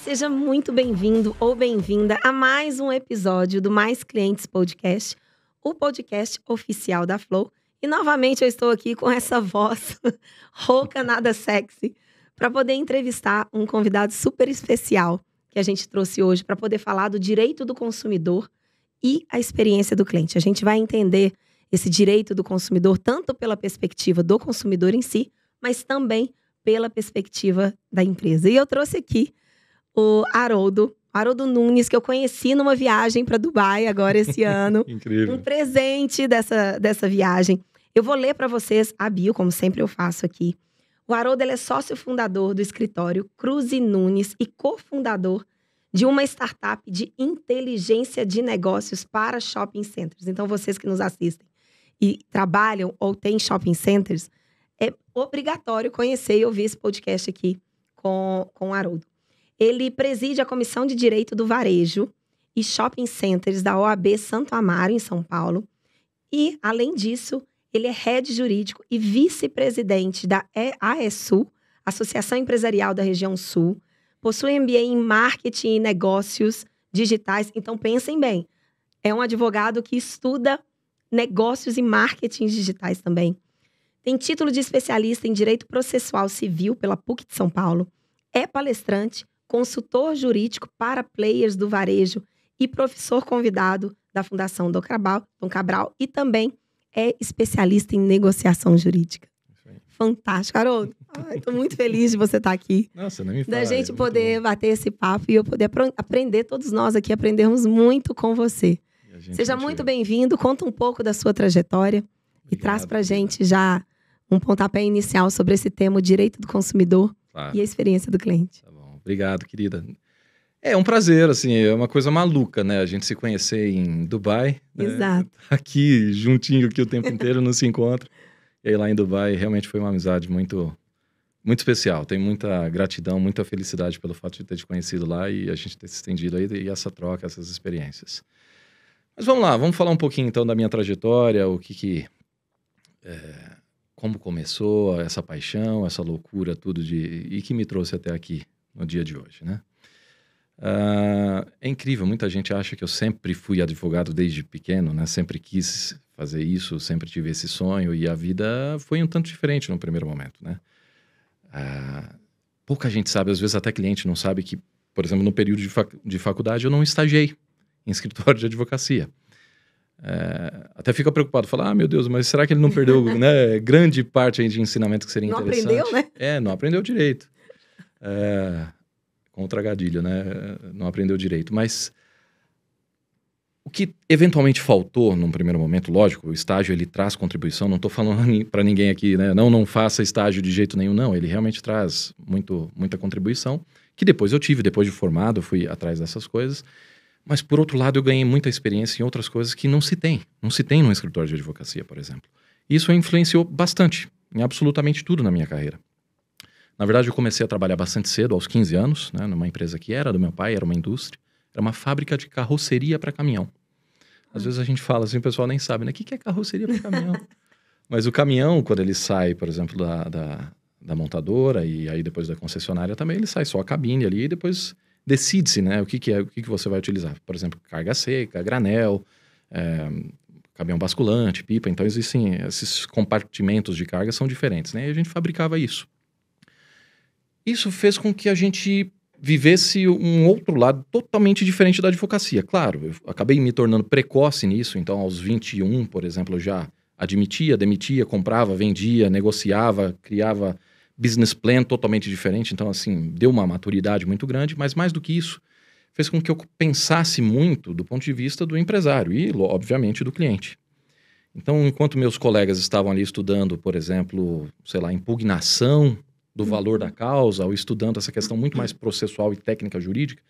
Seja muito bem-vindo ou bem-vinda a mais um episódio do Mais Clientes Podcast, o podcast oficial da Flow. E novamente eu estou aqui com essa voz rouca, nada sexy, para poder entrevistar um convidado super especial que a gente trouxe hoje para poder falar do direito do consumidor e a experiência do cliente. A gente vai entender esse direito do consumidor tanto pela perspectiva do consumidor em si, mas também pela perspectiva da empresa. E eu trouxe aqui o Haroldo Nunes, que eu conheci numa viagem para Dubai agora esse ano. Incrível. Um presente dessa viagem. Eu vou ler para vocês a bio, como sempre eu faço aqui. O Haroldo, ele é sócio fundador do escritório Cruz e Nunes e cofundador de uma startup de inteligência de negócios para shopping centers. Então, vocês que nos assistem e trabalham ou têm shopping centers, é obrigatório conhecer e ouvir esse podcast aqui com o Haroldo. Ele preside a Comissão de Direito do Varejo e Shopping Centers da OAB Santo Amaro, em São Paulo. E, além disso, ele é head jurídico e vice-presidente da AESU, Associação Empresarial da Região Sul. Possui MBA em Marketing e Negócios Digitais. Então, pensem bem, é um advogado que estuda negócios e marketing digitais também. Tem título de especialista em Direito Processual Civil pela PUC de São Paulo. É palestrante, consultor jurídico para players do varejo e professor convidado da Fundação Dom Cabral e também é especialista em negociação jurídica. Fantástico, Haroldo. Estou muito feliz de você estar aqui. Nossa, não me fala. Da gente poder bater esse papo e eu poder aprender, todos nós aqui aprendermos muito com você. Seja muito bem-vindo, conta um pouco da sua trajetória. Obrigado, e traz pra gente já um pontapé inicial sobre esse tema, o direito do consumidor e a experiência do cliente. Tá bom. Obrigado, querida. É um prazer, assim, é uma coisa maluca, né? A gente se conhecer em Dubai. Exato. Né? Aqui, juntinho aqui o tempo inteiro, não se encontra. E aí lá em Dubai, realmente foi uma amizade muito, muito especial. Tenho muita gratidão, muita felicidade pelo fato de ter te conhecido lá e a gente ter se estendido aí e essa troca, essas experiências. Mas vamos lá, vamos falar um pouquinho então da minha trajetória, como começou essa paixão, essa loucura, tudo e que me trouxe até aqui no dia de hoje, né? É incrível, muita gente acha que eu sempre fui advogado desde pequeno, né? Sempre quis fazer isso, sempre tive esse sonho e a vida foi um tanto diferente no primeiro momento, né? Pouca gente sabe, às vezes até cliente não sabe que, por exemplo, no período de faculdade eu não estagiei em escritório de advocacia. Até fica preocupado, fala, meu Deus, mas será que ele não perdeu né, grande parte aí de ensinamento que seria não interessante? Não aprendeu, né? Não aprendeu direito. Com o trocadilho, né? Não aprendeu direito. Mas o que eventualmente faltou num primeiro momento, lógico, o estágio ele traz contribuição, não estou falando para ninguém aqui, né? Não faça estágio de jeito nenhum, não. Ele realmente traz muita contribuição, que depois eu tive, depois de formado, eu fui atrás dessas coisas. Mas, por outro lado, eu ganhei muita experiência em outras coisas que não se tem num escritório de advocacia, por exemplo. Isso influenciou bastante em absolutamente tudo na minha carreira. Na verdade, eu comecei a trabalhar bastante cedo, aos 15 anos, né, numa empresa que era do meu pai, era uma indústria, era uma fábrica de carroceria para caminhão. Às vezes a gente fala assim, o pessoal nem sabe, né? O que é carroceria para caminhão? Mas o caminhão, quando ele sai, por exemplo, da montadora e aí depois da concessionária também, ele sai só a cabine ali e depois decide-se, né, o que você vai utilizar. Por exemplo, carga seca, granel, caminhão basculante, pipa. Então, existem esses compartimentos de carga são diferentes, né? E a gente fabricava isso. Isso fez com que a gente vivesse um outro lado totalmente diferente da advocacia. Claro, eu acabei me tornando precoce nisso. Então, aos 21, por exemplo, eu já admitia, demitia, comprava, vendia, negociava, criava business plan totalmente diferente, então assim, deu uma maturidade muito grande, mas mais do que isso, fez com que eu pensasse muito do ponto de vista do empresário e, obviamente, do cliente. Então, enquanto meus colegas estavam ali estudando, por exemplo, sei lá, impugnação do valor da causa, ou estudando essa questão muito mais processual e técnica jurídica,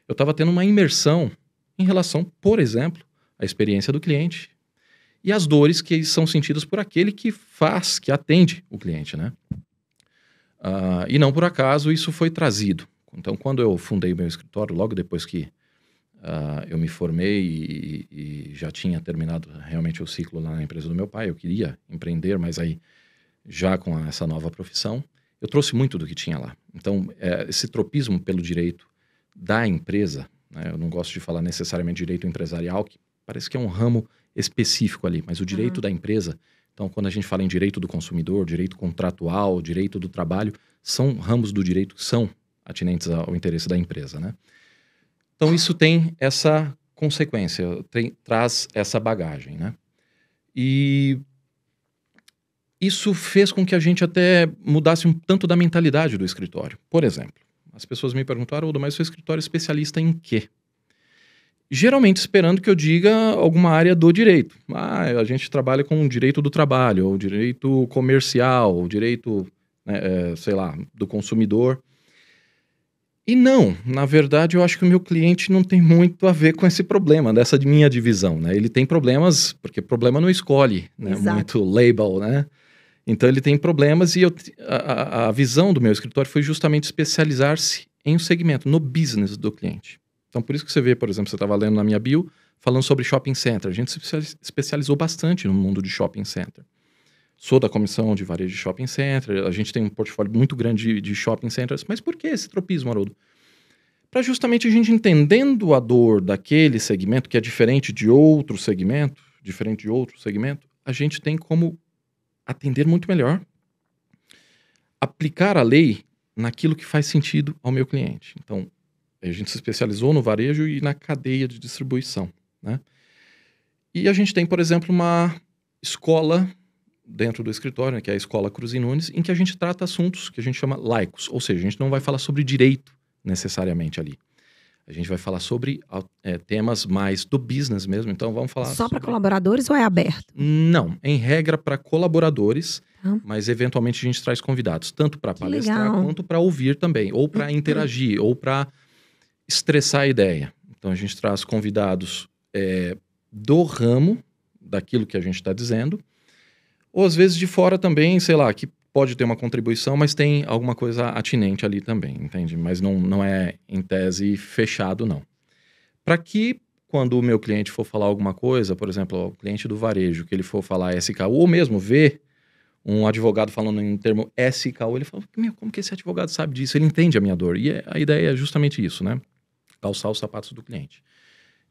eu estava tendo uma imersão em relação, por exemplo, à experiência do cliente e as dores que são sentidas por aquele que atende o cliente, né? E não por acaso isso foi trazido. Então, quando eu fundei meu escritório, logo depois que eu me formei e já tinha terminado realmente o ciclo lá na empresa do meu pai, eu queria empreender, mas aí já com essa nova profissão, eu trouxe muito do que tinha lá. Então, esse tropismo pelo direito da empresa, né? Eu não gosto de falar necessariamente direito empresarial, que parece que é um ramo específico ali, mas o direito da empresa. Então, quando a gente fala em direito do consumidor, direito contratual, direito do trabalho, são ramos do direito que são atinentes ao interesse da empresa, né? Então, isso tem essa consequência, traz essa bagagem, né? E isso fez com que a gente até mudasse um tanto da mentalidade do escritório. Por exemplo, as pessoas me perguntaram, Haroldo, mas seu escritório é especialista em quê? Geralmente esperando que eu diga alguma área do direito. A gente trabalha com o direito do trabalho, ou direito comercial, ou direito, sei lá, do consumidor. E não, na verdade eu acho que o meu cliente não tem muito a ver com esse problema, dessa minha divisão, né? Ele tem problemas, porque problema não escolhe, né? Muito label, né? Então ele tem problemas e a visão do meu escritório foi justamente especializar-se em um segmento, no business do cliente. Então por isso que você vê, por exemplo, você estava lendo na minha bio, falando sobre shopping center. A gente se especializou bastante no mundo de shopping center. Sou da comissão de varejo de shopping center, a gente tem um portfólio muito grande de shopping centers. Mas por que esse tropismo, Haroldo? Para justamente a gente entendendo a dor daquele segmento, que é diferente de outro segmento, a gente tem como atender muito melhor, aplicar a lei naquilo que faz sentido ao meu cliente. Então, a gente se especializou no varejo e na cadeia de distribuição, né? E a gente tem, por exemplo, uma escola dentro do escritório, né, que é a Escola Cruz e Nunes, em que a gente trata assuntos que a gente chama laicos, ou seja, a gente não vai falar sobre direito necessariamente ali. A gente vai falar sobre temas mais do business mesmo, então vamos falar só para colaboradores ou é aberto? Não, em regra para colaboradores, mas eventualmente a gente traz convidados, tanto para palestrar quanto para ouvir também, ou para interagir, ou para estressar a ideia. Então a gente traz convidados do ramo, daquilo que a gente está dizendo, ou às vezes de fora também, sei lá, que pode ter uma contribuição, mas tem alguma coisa atinente ali também, entende? Mas não é em tese fechado, não. Para que quando o meu cliente for falar alguma coisa, por exemplo, o cliente do varejo, que ele for falar SKU, ou mesmo ver um advogado falando em termo SKU, ele fala, como que esse advogado sabe disso? Ele entende a minha dor. E a ideia é justamente isso, né? Calçar os sapatos do cliente.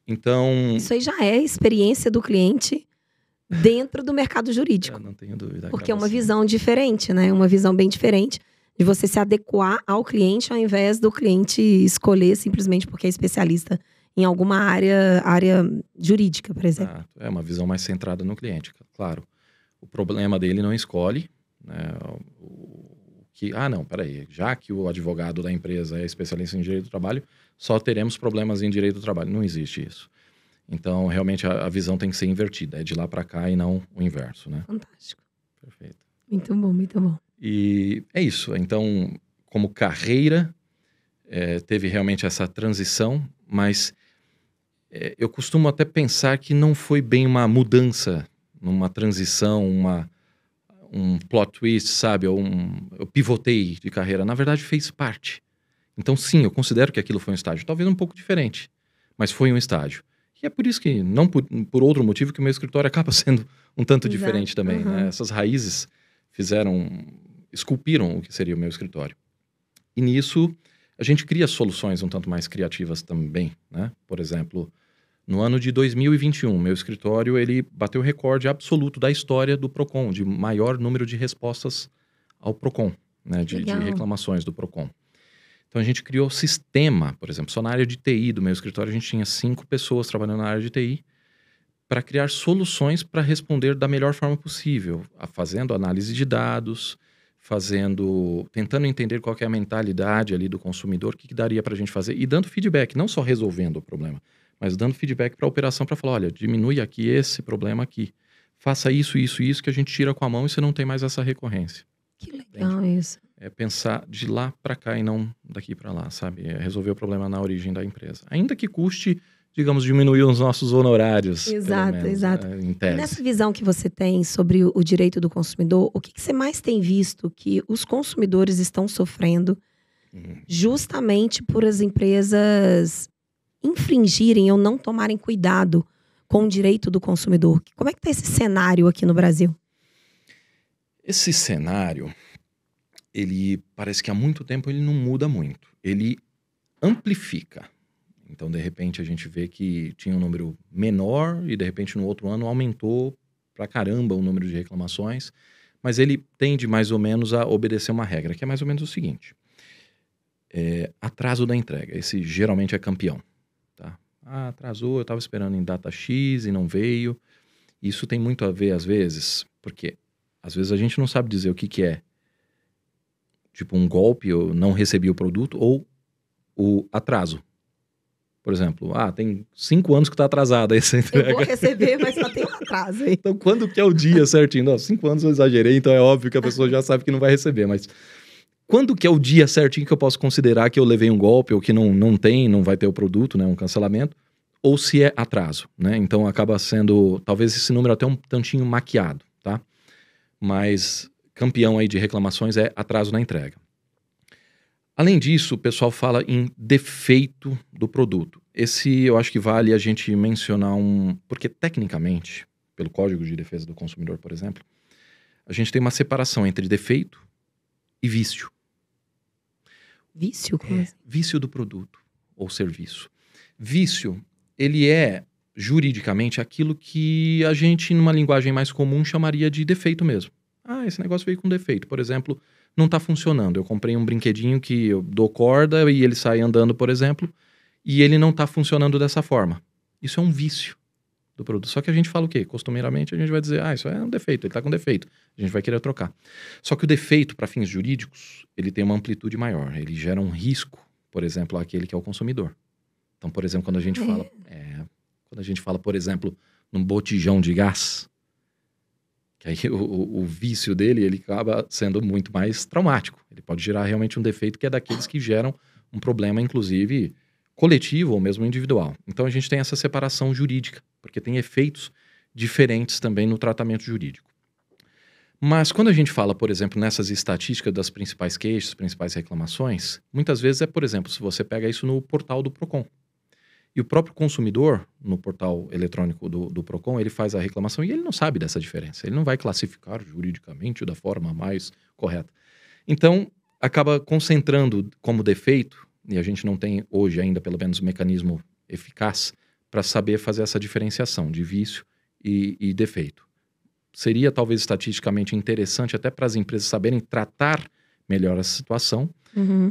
Então... Isso aí já é experiência do cliente dentro do mercado jurídico. Eu não tenho dúvida. Porque é uma visão diferente, né? Uma visão bem diferente de você se adequar ao cliente, ao invés do cliente escolher simplesmente porque é especialista em alguma área jurídica, por exemplo. É uma visão mais centrada no cliente, claro. O problema dele não escolhe, né? Peraí, já que o advogado da empresa é especialista em direito do trabalho, só teremos problemas em direito do trabalho. Não existe isso. Então, realmente, a visão tem que ser invertida. É de lá para cá e não o inverso, né? Fantástico. Perfeito. Muito bom, muito bom. E é isso. Então, como carreira, teve realmente essa transição, mas eu costumo até pensar que não foi bem uma mudança, uma transição, um plot twist, sabe? Eu pivotei de carreira. Na verdade, fez parte. Então, sim, eu considero que aquilo foi um estágio. Talvez um pouco diferente, mas foi um estágio. E é por isso que, não por outro motivo, que o meu escritório acaba sendo um tanto diferente também, né? Essas raízes esculpiram o que seria o meu escritório. E nisso, a gente cria soluções um tanto mais criativas também, né? Por exemplo, no ano de 2021, meu escritório, ele bateu o recorde absoluto da história do Procon, de maior número de respostas ao Procon, né? De reclamações do Procon. Então, a gente criou sistema, por exemplo, só na área de TI do meu escritório, a gente tinha 5 pessoas trabalhando na área de TI para criar soluções para responder da melhor forma possível, fazendo análise de dados, tentando entender qual que é a mentalidade ali do consumidor, o que daria para a gente fazer, e dando feedback, não só resolvendo o problema, mas dando feedback para a operação para falar, olha, diminui aqui esse problema aqui, faça isso, isso, isso, que a gente tira com a mão e você não tem mais essa recorrência. Que legal isso. É pensar de lá para cá e não daqui para lá, sabe? É resolver o problema na origem da empresa. Ainda que custe, digamos, diminuir os nossos honorários. Exato, menos, exato. Em tese. E nessa visão que você tem sobre o direito do consumidor, o que você mais tem visto que os consumidores estão sofrendo justamente por as empresas infringirem ou não tomarem cuidado com o direito do consumidor? Como é que está esse cenário aqui no Brasil? Esse cenário, ele parece que há muito tempo ele não muda muito. Ele amplifica. Então, de repente, a gente vê que tinha um número menor e, de repente, no outro ano aumentou pra caramba o número de reclamações. Mas ele tende mais ou menos a obedecer uma regra, que é mais ou menos o seguinte. Atraso da entrega. Esse geralmente é campeão. Tá? Atrasou, eu estava esperando em data X e não veio. Isso tem muito a ver, às vezes, porque às vezes a gente não sabe dizer o que é. Tipo um golpe, eu não recebi o produto, ou o atraso. Por exemplo, tem 5 anos que está atrasada essa entrega. Eu vou receber, mas só tem um atraso aí. Então, quando que é o dia certinho? Não, 5 anos eu exagerei, então é óbvio que a pessoa já sabe que não vai receber. Mas quando que é o dia certinho que eu posso considerar que eu levei um golpe ou que não vai ter o produto, né, um cancelamento, ou se é atraso, né? Então, acaba sendo, talvez esse número até um tantinho maquiado, tá? Mas campeão aí de reclamações é atraso na entrega. Além disso, o pessoal fala em defeito do produto. Esse eu acho que vale a gente mencionar porque tecnicamente, pelo Código de Defesa do Consumidor, por exemplo, a gente tem uma separação entre defeito e vício. Vício? Como assim? Vício do produto ou serviço. Vício, ele é juridicamente aquilo que a gente, numa linguagem mais comum, chamaria de defeito mesmo. Esse negócio veio com defeito. Por exemplo, não está funcionando. Eu comprei um brinquedinho que eu dou corda e ele sai andando, por exemplo, e ele não está funcionando dessa forma. Isso é um vício do produto. Só que a gente fala o quê? Costumeiramente a gente vai dizer, isso é um defeito, ele está com defeito. A gente vai querer trocar. Só que o defeito, para fins jurídicos, ele tem uma amplitude maior. Ele gera um risco, por exemplo, àquele que é o consumidor. Então, por exemplo, quando a gente fala, por exemplo, num botijão de gás, que aí o vício dele, ele acaba sendo muito mais traumático. Ele pode gerar realmente um defeito que é daqueles que geram um problema, inclusive, coletivo ou mesmo individual. Então, a gente tem essa separação jurídica, porque tem efeitos diferentes também no tratamento jurídico. Mas quando a gente fala, por exemplo, nessas estatísticas das principais queixas, principais reclamações, muitas vezes por exemplo, se você pega isso no portal do Procon. E o próprio consumidor, no portal eletrônico do Procon, ele faz a reclamação e ele não sabe dessa diferença. Ele não vai classificar juridicamente da forma mais correta. Então, acaba concentrando como defeito, e a gente não tem hoje ainda, pelo menos, um mecanismo eficaz para saber fazer essa diferenciação de vício e defeito. Seria, talvez, estatisticamente interessante até para as empresas saberem tratar melhor essa situação,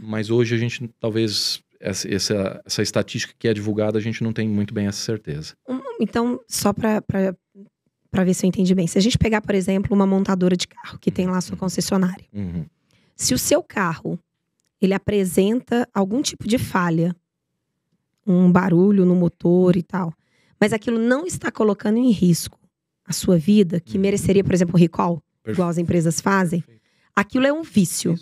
mas hoje a gente, talvez... Essa estatística que é divulgada, a gente não tem muito bem essa certeza. Então, só para ver se eu entendi bem. Se a gente pegar, por exemplo, uma montadora de carro que tem lá a sua concessionária. Se o seu carro, ele apresenta algum tipo de falha, um barulho no motor e tal, mas aquilo não está colocando em risco a sua vida, que mereceria, por exemplo, um recall, igual as empresas fazem, aquilo é um vício.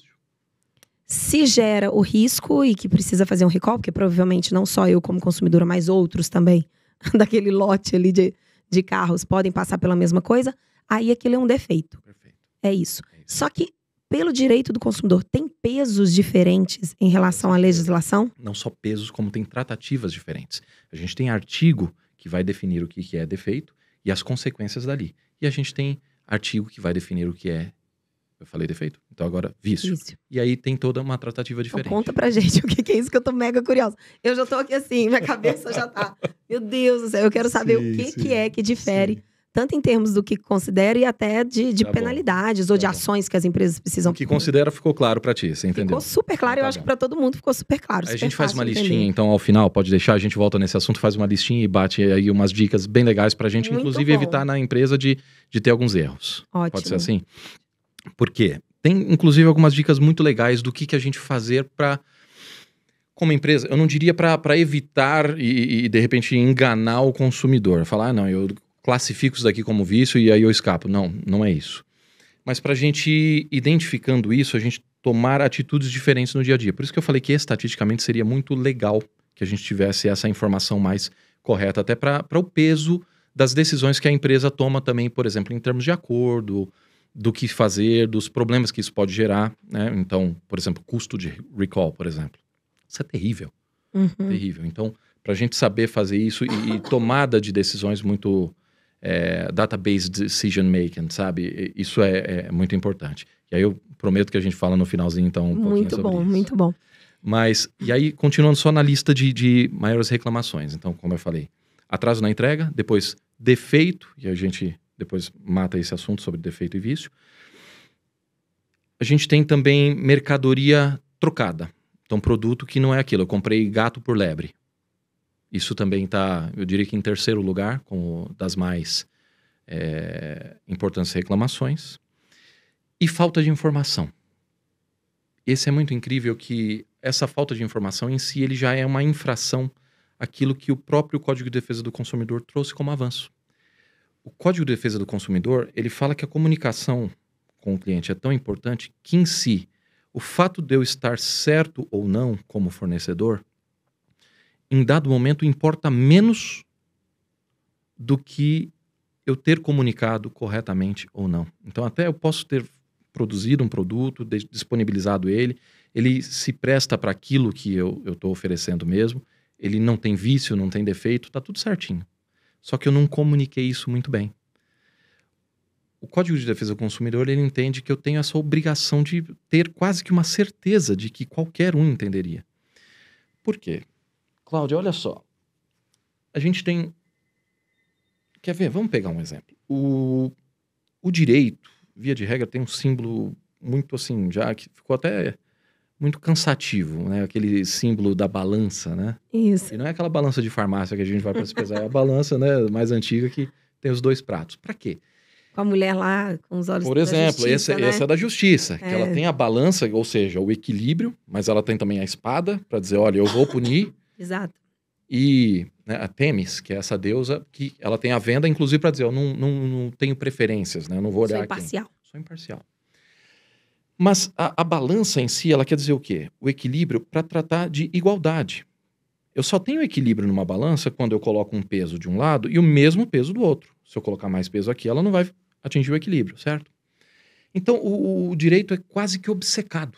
Se gera o risco e que precisa fazer um recall, porque provavelmente não só eu como consumidora, mas outros também, daquele lote ali de carros, podem passar pela mesma coisa, aí aquilo é um defeito. Perfeito. É isso. Só que, pelo direito do consumidor, tem pesos diferentes em relação à legislação? Não só pesos, como tem tratativas diferentes. A gente tem artigo que vai definir o que é defeito e as consequências dali. E a gente tem artigo que vai definir o que é, eu falei defeito? Então agora, vício. E aí tem toda uma tratativa diferente. Então conta pra gente o que é isso, que eu tô mega curiosa. Eu já tô aqui assim, minha cabeça já tá... Meu Deus do céu, eu quero saber o que é que difere, tanto em termos do que considera e até de penalidades ou de ações que as empresas precisam... O que considera ficou claro pra ti, você entendeu? Ficou super claro, eu acho que pra todo mundo ficou super claro. A gente faz uma listinha, então, ao final, pode deixar, a gente volta nesse assunto, faz uma listinha e bate aí umas dicas bem legais pra gente, inclusive evitar na empresa de ter alguns erros. Ótimo. Pode ser assim? Por quê? Tem, inclusive, algumas dicas muito legais do que a gente fazer para, como empresa, eu não diria para evitar e, de repente, enganar o consumidor. Falar, não, eu classifico isso daqui como vício e aí eu escapo. Não, não é isso. Mas para a gente, identificando isso, a gente tomar atitudes diferentes no dia a dia. Por isso que eu falei que estatisticamente seria muito legal que a gente tivesse essa informação mais correta, até para o peso das decisões que a empresa toma também, por exemplo, em termos de acordo, do que fazer, dos problemas que isso pode gerar, né? Então, por exemplo, custo de recall, por exemplo. Isso é terrível. Terrível. Então, para a gente saber fazer isso e tomada de decisões muito database decision making, sabe? Isso é muito importante. E aí eu prometo que a gente fala no finalzinho, então, um pouquinho sobre isso. Muito bom. Mas, e aí, continuando só na lista de maiores reclamações. Então, como eu falei, atraso na entrega, depois defeito, e a gente depois mata esse assunto sobre defeito e vício. A gente tem também mercadoria trocada. Então, produto que não é aquilo. Eu comprei gato por lebre. Isso também está, eu diria que em terceiro lugar, como das mais importantes reclamações. E falta de informação. Esse é muito incrível que essa falta de informação em si, ele já é uma infração àquilo que o próprio Código de Defesa do Consumidor trouxe como avanço. O Código de Defesa do Consumidor, ele fala que a comunicação com o cliente é tão importante que, em si, o fato de eu estar certo ou não como fornecedor, em dado momento, importa menos do que eu ter comunicado corretamente ou não. Então, até eu posso ter produzido um produto, disponibilizado ele se presta para aquilo que eu estou oferecendo mesmo, ele não tem vício, não tem defeito, está tudo certinho. Só que eu não comuniquei isso muito bem. O Código de Defesa do Consumidor, ele entende que eu tenho essa obrigação de ter quase que uma certeza de que qualquer um entenderia. Por quê? Cláudia, olha só. A gente tem... Quer ver? Vamos pegar um exemplo. O direito, via de regra, tem um símbolo muito assim, já que ficou até muito cansativo, né? Aquele símbolo da balança, né? Isso. E não é aquela balança de farmácia que a gente vai para se pesar, é a balança, né, mais antiga que tem os dois pratos. Para quê? Com a mulher lá, com os olhos Por exemplo, da justiça, né? essa é da justiça, que ela tem a balança, ou seja, o equilíbrio, mas ela tem também a espada para dizer, olha, eu vou punir. Exato. E né, a Temis, que é essa deusa, que ela tem a venda, inclusive, para dizer, eu não tenho preferências, né? Eu não vou olhar Sou imparcial. Sou imparcial. Mas a balança em si, ela quer dizer o quê? O equilíbrio para tratar de igualdade. Eu só tenho equilíbrio numa balança quando eu coloco um peso de um lado e o mesmo peso do outro. Se eu colocar mais peso aqui, ela não vai atingir o equilíbrio, certo? Então, o direito é quase que obcecado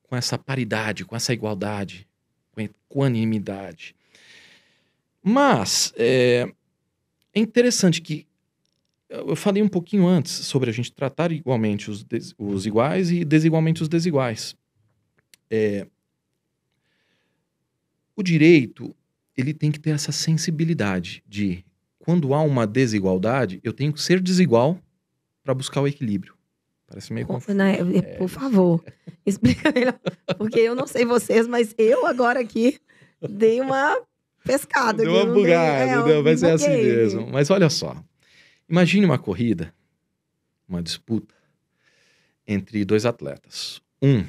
com essa paridade, com essa igualdade, com a equanimidade. Mas é interessante que eu falei um pouquinho antes sobre a gente tratar igualmente os iguais e desigualmente os desiguais. O direito, ele tem que ter essa sensibilidade de, quando há uma desigualdade, eu tenho que ser desigual para buscar o equilíbrio. Parece meio confuso. Por favor, explica melhor. Porque eu não sei vocês, mas eu agora aqui dei uma pescada. Deu uma bugada, vai ser assim mesmo. Mas olha só, imagine uma corrida, uma disputa entre dois atletas. Um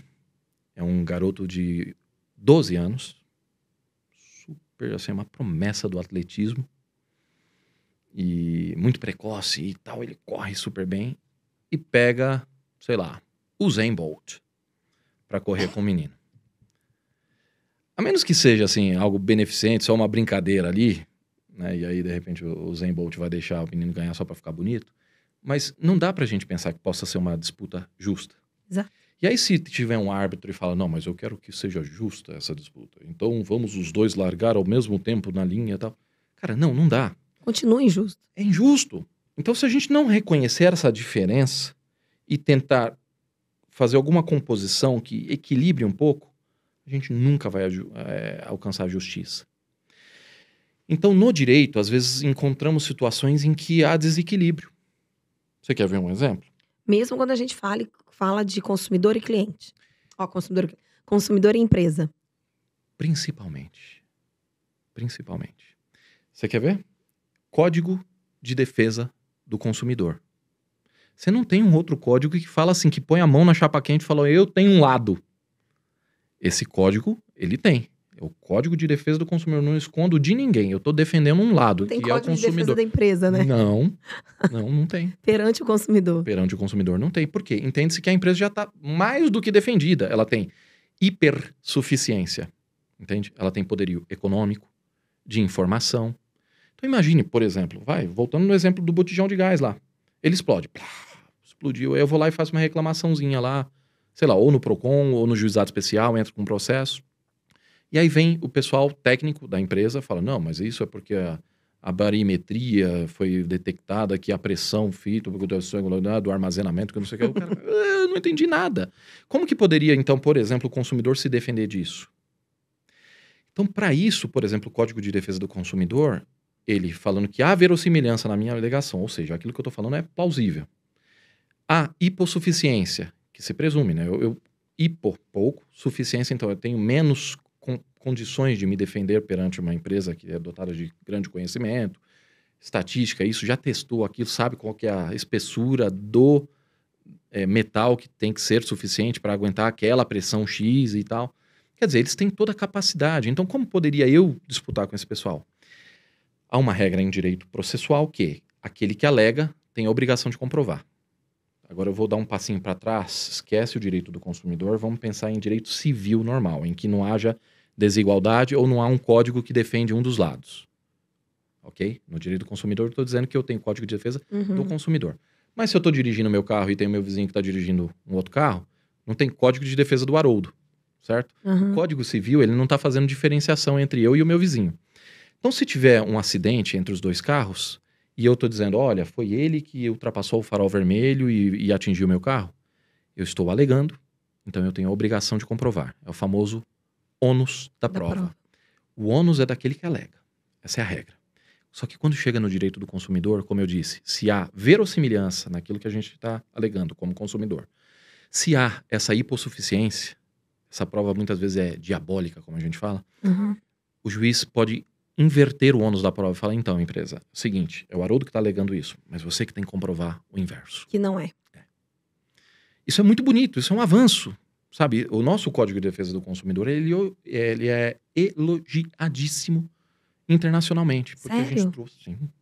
é um garoto de 12 anos, super, assim, uma promessa do atletismo, e muito precoce e tal, ele corre super bem e pega, sei lá, o Usain Bolt para correr com o menino. A menos que seja, assim, algo beneficente, só uma brincadeira ali, né? E aí, de repente, o Usain Bolt vai deixar o menino ganhar só para ficar bonito. Mas não dá pra gente pensar que possa ser uma disputa justa. Exato. E aí, se tiver um árbitro e fala, não, mas eu quero que seja justa essa disputa. Então, vamos os dois largar ao mesmo tempo na linha e tal. Cara, não dá. Continua injusto. É injusto. Então, se a gente não reconhecer essa diferença e tentar fazer alguma composição que equilibre um pouco, a gente nunca vai alcançar a justiça. Então, no direito, às vezes encontramos situações em que há desequilíbrio. Você quer ver um exemplo? Mesmo quando a gente fala de consumidor e cliente. Ó, consumidor e empresa. Principalmente. Você quer ver? Código de Defesa do Consumidor. Você não tem um outro código que fala assim, que põe a mão na chapa quente e fala, eu tenho um lado. Esse código, ele tem. É o Código de Defesa do Consumidor. Não escondo de ninguém. Eu estou defendendo um lado, que é o consumidor. Tem Código de Defesa da empresa, né? Não tem. Perante o consumidor. Perante o consumidor não tem. Por quê? Entende-se que a empresa já está mais do que defendida. Ela tem hipersuficiência. Entende? Ela tem poderio econômico, de informação. Então imagine, por exemplo, voltando no exemplo do botijão de gás lá. Ele explode. Explodiu. Aí eu vou lá e faço uma reclamaçãozinha lá, sei lá, ou no PROCON, ou no juizado especial, entro com um processo. E aí vem o pessoal técnico da empresa, fala, não, mas isso é porque a barimetria foi detectada, que a pressão feita do armazenamento, que não sei o que. O cara, eu não entendi nada. Como que poderia, então, por exemplo, o consumidor se defender disso? Então, para isso, por exemplo, o Código de Defesa do Consumidor, ele falando que há verossimilhança na minha alegação, ou seja, aquilo que eu estou falando é plausível. Há hipossuficiência, que se presume, né? Pouco, suficiência, então eu tenho menos condições de me defender perante uma empresa que é dotada de grande conhecimento, estatística, isso, já testou aquilo, sabe qual que é a espessura do metal que tem que ser suficiente para aguentar aquela pressão X e tal. Quer dizer, eles têm toda a capacidade. Então, como poderia eu disputar com esse pessoal? Há uma regra em direito processual que aquele que alega tem a obrigação de comprovar. Agora eu vou dar um passinho para trás, esquece o direito do consumidor, vamos pensar em direito civil normal, em que não haja desigualdade ou não há um código que defende um dos lados. Ok? No direito do consumidor eu estou dizendo que eu tenho código de defesa do consumidor. Mas se eu estou dirigindo meu carro e tem o meu vizinho que está dirigindo um outro carro, não tem código de defesa do Haroldo, certo? O Código Civil, ele não está fazendo diferenciação entre eu e o meu vizinho. Então, se tiver um acidente entre os dois carros, e eu estou dizendo, olha, foi ele que ultrapassou o farol vermelho e atingiu o meu carro, eu estou alegando, então eu tenho a obrigação de comprovar. É o famoso ônus da prova. O ônus é daquele que alega. Essa é a regra. Só que quando chega no direito do consumidor, como eu disse, se há verossimilhança naquilo que a gente está alegando como consumidor, se há essa hipossuficiência, essa prova muitas vezes é diabólica, como a gente fala, o juiz pode inverter o ônus da prova e falar, então, empresa, é o seguinte, é o Haroldo que está alegando isso, mas você que tem que comprovar o inverso. Que não é. Isso é muito bonito, isso é um avanço, sabe? O nosso Código de Defesa do Consumidor, ele é elogiadíssimo internacionalmente. Porque Sério? a gente trouxe,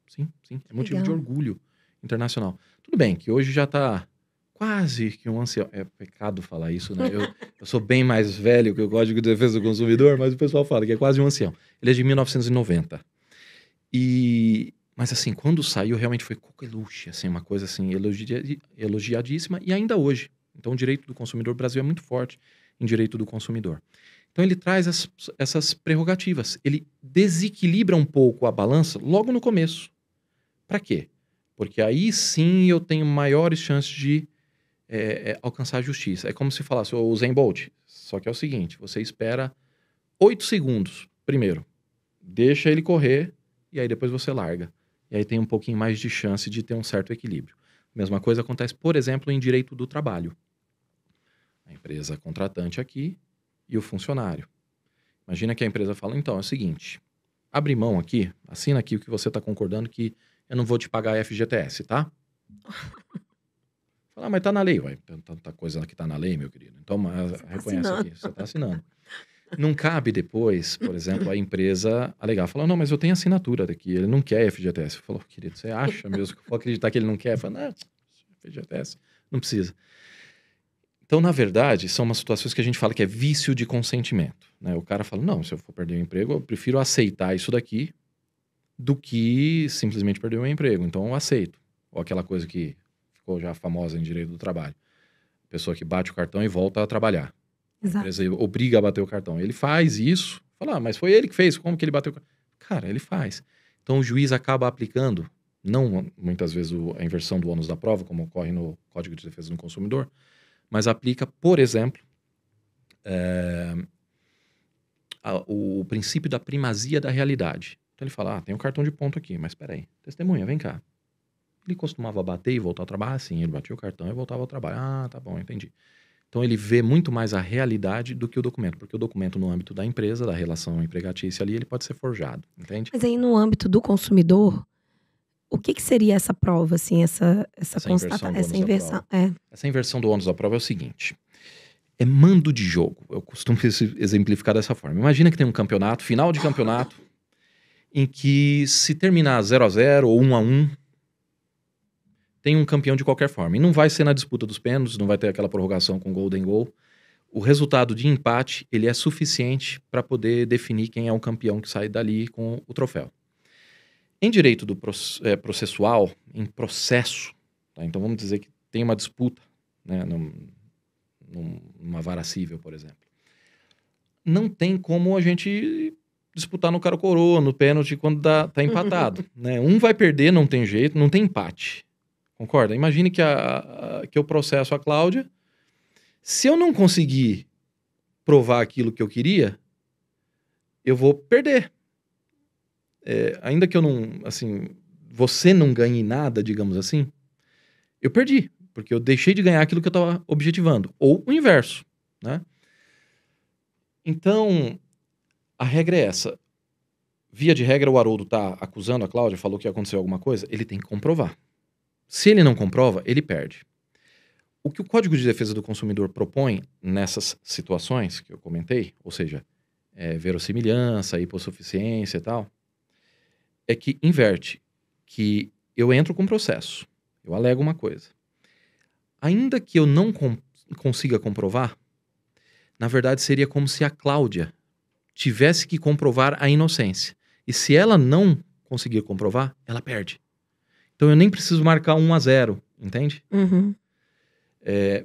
sim. É motivo de orgulho internacional. Tudo bem que hoje já está quase que um ancião. É pecado falar isso, né? Eu sou bem mais velho que o Código de Defesa do Consumidor, mas o pessoal fala que é quase um ancião. Ele é de 1990. Mas assim, quando saiu, realmente foi coqueluche, assim, uma coisa assim, elogiadíssima, e ainda hoje. Então, o direito do consumidor, o Brasil é muito forte em direito do consumidor. Então, ele traz essas prerrogativas. Ele desequilibra um pouco a balança logo no começo. Para quê? Porque aí sim eu tenho maiores chances de alcançar a justiça. É como se falasse o Usain Bolt. Só que é o seguinte, você espera 8 segundos primeiro. Deixa ele correr e aí depois você larga. E aí tem um pouquinho mais de chance de ter um certo equilíbrio. A mesma coisa acontece, por exemplo, em direito do trabalho. A empresa contratante aqui e o funcionário. Imagina que a empresa fala, então, é o seguinte, abre mão aqui, assina aqui o que você está concordando que eu não vou te pagar FGTS, tá? Fala, mas tá na lei, ué. Tanta coisa que tá na lei, meu querido. Então, reconhece aqui, você tá assinando. Não cabe depois, por exemplo, a empresa alegar, falar, não, mas eu tenho assinatura daqui, ele não quer FGTS. Falou, querido, você acha mesmo que eu vou acreditar que ele não quer? Fala, não, FGTS, não precisa. Então, na verdade, são umas situações que a gente fala que é vício de consentimento, né? O cara fala, não, se eu for perder o emprego, eu prefiro aceitar isso daqui do que simplesmente perder o meu emprego. Então, eu aceito. Ou aquela coisa que ficou já famosa em direito do trabalho. A pessoa que bate o cartão e volta a trabalhar. Exato. A empresa obriga a bater o cartão. Ele faz isso, fala, mas foi ele que fez, como que ele bateu o cartão? Cara, ele faz. Então, o juiz acaba aplicando, não muitas vezes a inversão do ônus da prova, como ocorre no Código de Defesa do Consumidor, mas aplica, por exemplo, o princípio da primazia da realidade. Então ele fala, tem um cartão de ponto aqui, mas espera aí, testemunha, vem cá. Ele costumava bater e voltar ao trabalho? Sim, ele batia o cartão e voltava ao trabalho. Ah, tá bom, entendi. Então ele vê muito mais a realidade do que o documento, porque o documento no âmbito da empresa, da relação empregatícia ali, ele pode ser forjado, entende? Mas aí no âmbito do consumidor, o que seria essa prova, assim, essa inversão? Essa inversão do ônus da prova é o seguinte, é mando de jogo, eu costumo exemplificar dessa forma. Imagina que tem um campeonato, final de campeonato, em que se terminar 0-0 ou 1-1, tem um campeão de qualquer forma. E não vai ser na disputa dos pênaltis, não vai ter aquela prorrogação com golden goal. O resultado de empate, ele é suficiente para poder definir quem é o campeão que sai dali com o troféu. Em direito do processual, em processo, tá? Então vamos dizer que tem uma disputa, né, numa vara civil, por exemplo. Não tem como a gente disputar no cara ou coroa, no pênalti, quando tá empatado. Né? Um vai perder, não tem jeito, não tem empate. Concorda? Imagine que eu processo a Cláudia. Se eu não conseguir provar aquilo que eu queria, eu vou perder. Ainda que eu não, assim, você não ganhe nada, digamos assim, eu perdi, porque eu deixei de ganhar aquilo que eu estava objetivando. Ou o inverso, né? Então, a regra é essa. Via de regra, o Haroldo está acusando a Cláudia, falou que aconteceu alguma coisa, ele tem que comprovar. Se ele não comprova, ele perde. O que o Código de Defesa do Consumidor propõe nessas situações que eu comentei, ou seja, verossimilhança, hipossuficiência e tal, é que inverte, que eu entro com processo, eu alego uma coisa. Ainda que eu não consiga comprovar, na verdade seria como se a Cláudia tivesse que comprovar a inocência. E se ela não conseguir comprovar, ela perde. Então eu nem preciso marcar 1-0, entende? Uhum.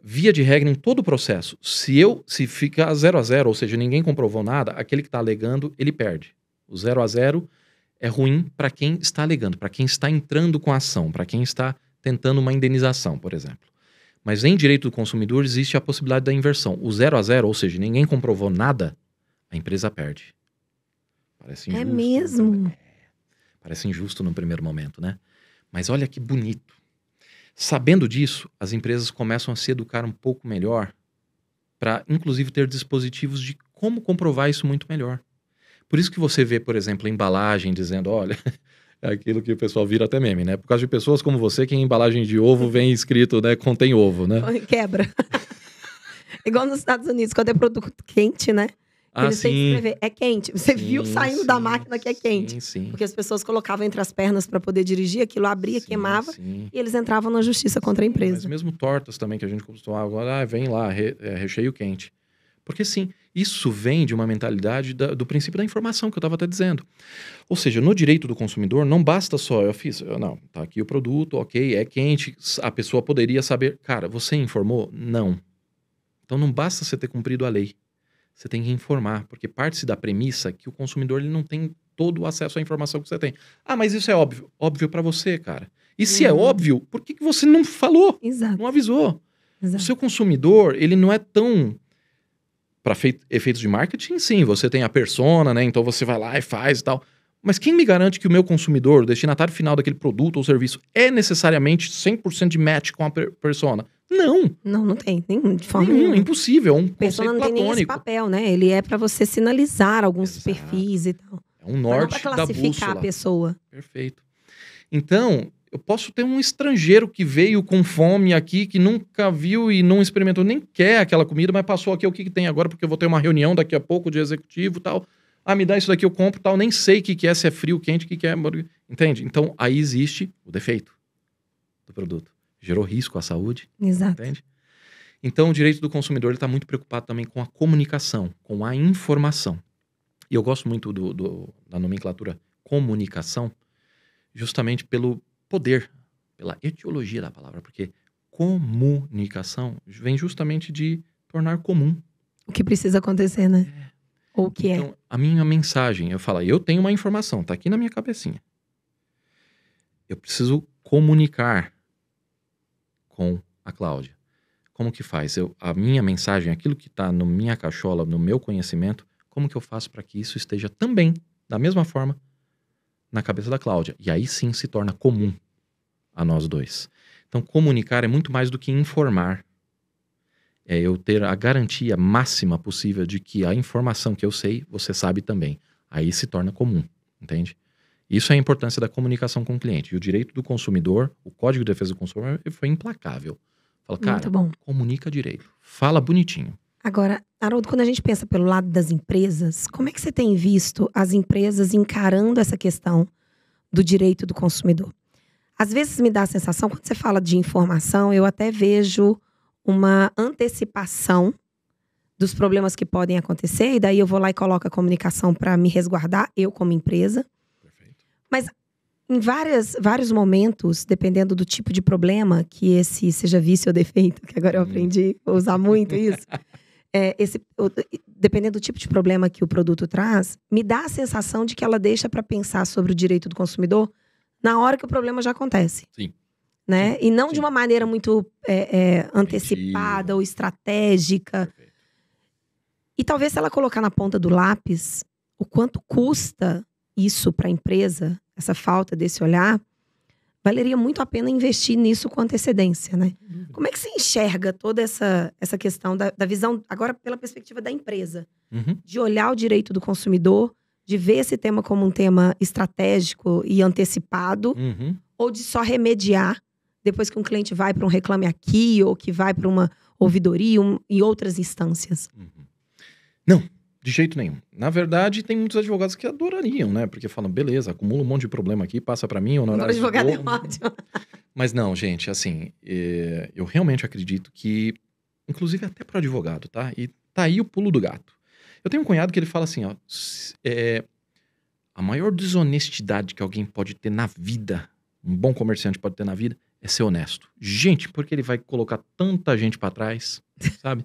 Via de regra, em todo o processo, se ficar 0-0, ou seja, ninguém comprovou nada, aquele que está alegando, ele perde. O 0-0 é ruim para quem está alegando, para quem está entrando com a ação, para quem está tentando uma indenização, por exemplo. Mas em direito do consumidor existe a possibilidade da inversão. O 0-0, ou seja, ninguém comprovou nada, a empresa perde. Parece injusto. É mesmo? Parece injusto no primeiro momento, né? Mas olha que bonito. Sabendo disso, as empresas começam a se educar um pouco melhor para, inclusive, ter dispositivos de como comprovar isso muito melhor. Por isso que você vê, por exemplo, a embalagem dizendo, olha, é aquilo que o pessoal vira até meme, né? Por causa de pessoas como você, que em embalagem de ovo vem escrito, né, contém ovo, né? Quebra. Igual nos Estados Unidos, quando é produto quente, né? Eles têm que escrever, é quente. Você viu saindo da máquina que é quente. Sim. Porque as pessoas colocavam entre as pernas para poder dirigir, aquilo abria, queimava, sim. e eles entravam na justiça contra a empresa. Mas mesmo tortas também, que a gente costumava agora, vem lá, recheio quente. Porque sim, isso vem de uma mentalidade do princípio da informação, que eu estava até dizendo. Ou seja, no direito do consumidor, não basta só, não, tá aqui o produto, ok, é quente, a pessoa poderia saber. Cara, você informou? Não. Então não basta você ter cumprido a lei. Você tem que informar, porque parte-se da premissa que o consumidor ele não tem todo o acesso à informação que você tem. Ah, mas isso é óbvio. Óbvio para você, cara. E se é óbvio, por que você não falou? Exato. Não avisou? Exato. O seu consumidor, ele não é tão... Para efeitos de marketing, sim, você tem a persona, né? Então você vai lá e faz e tal. Mas quem me garante que o meu consumidor, o destinatário final daquele produto ou serviço, é necessariamente 100% de match com a persona? Não. Não tem. De forma nenhuma. Impossível. É um persona conceito não tem nem esse platônico. papel, né? Ele é para você sinalizar alguns Exato. perfis e tal. É um norte não da classificar bússola. a pessoa. Perfeito. Então, eu posso ter um estrangeiro que veio com fome aqui, que nunca viu e não experimentou, nem quer aquela comida, mas passou aqui, o que tem agora, porque eu vou ter uma reunião daqui a pouco de executivo e tal. Ah, me dá isso daqui, eu compro tal. Nem sei o que é, se é frio, quente, o que é... Entende? Então, aí existe o defeito do produto. Gerou risco à saúde. Exato. Entende? Então, o direito do consumidor está muito preocupado também com a comunicação, com a informação. E eu gosto muito da nomenclatura comunicação, justamente pelo poder, pela etiologia da palavra, porque comunicação vem justamente de tornar comum. O que precisa acontecer, né? Ou o que então, a minha mensagem, eu falo, eu tenho uma informação, tá aqui na minha cabecinha. Eu preciso comunicar com a Cláudia. Como que faz? A minha mensagem, aquilo que está na minha cachola, no meu conhecimento, como que eu faço para que isso esteja também, da mesma forma, na cabeça da Cláudia? E aí sim se torna comum a nós dois. Então, comunicar é muito mais do que informar. É eu ter a garantia máxima possível de que a informação que eu sei, você sabe também. Aí se torna comum, entende? Isso é a importância da comunicação com o cliente. E o direito do consumidor, o Código de Defesa do Consumidor, foi implacável. Fala, cara, comunica direito. Fala bonitinho. Agora, Haroldo, quando a gente pensa pelo lado das empresas, como é que você tem visto as empresas encarando essa questão do direito do consumidor? Às vezes me dá a sensação, quando você fala de informação, eu até vejo uma antecipação dos problemas que podem acontecer, e daí eu vou lá e coloco a comunicação para me resguardar, eu como empresa. Perfeito. Mas em vários momentos, dependendo do tipo de problema, que esse seja vício ou defeito, que agora eu aprendi a usar muito isso, dependendo do tipo de problema que o produto traz, me dá a sensação de que ela deixa para pensar sobre o direito do consumidor na hora que o problema já acontece. Sim. Né? E não Sim. de uma maneira muito antecipada ou estratégica. Perfeito. E talvez se ela colocar na ponta do lápis o quanto custa isso para a empresa, essa falta desse olhar, valeria muito a pena investir nisso com antecedência, né? Como é que você enxerga toda essa questão da visão, agora pela perspectiva da empresa, de olhar o direito do consumidor, de ver esse tema como um tema estratégico e antecipado, ou de só remediar depois que um cliente vai para um Reclame Aqui ou que vai para uma ouvidoria e outras instâncias? Não, de jeito nenhum. Na verdade, tem muitos advogados que adorariam, né? Porque falam, beleza, acumula um monte de problema aqui, passa para mim, honorários de advogado novo. é ótimo. Mas não, gente, assim, eu realmente acredito que, inclusive até pro advogado, tá? E tá aí o pulo do gato. Eu tenho um cunhado que ele fala assim, ó, a maior desonestidade que alguém pode ter na vida, um bom comerciante pode ter na vida, é ser honesto. Gente, porque ele vai colocar tanta gente para trás, sabe?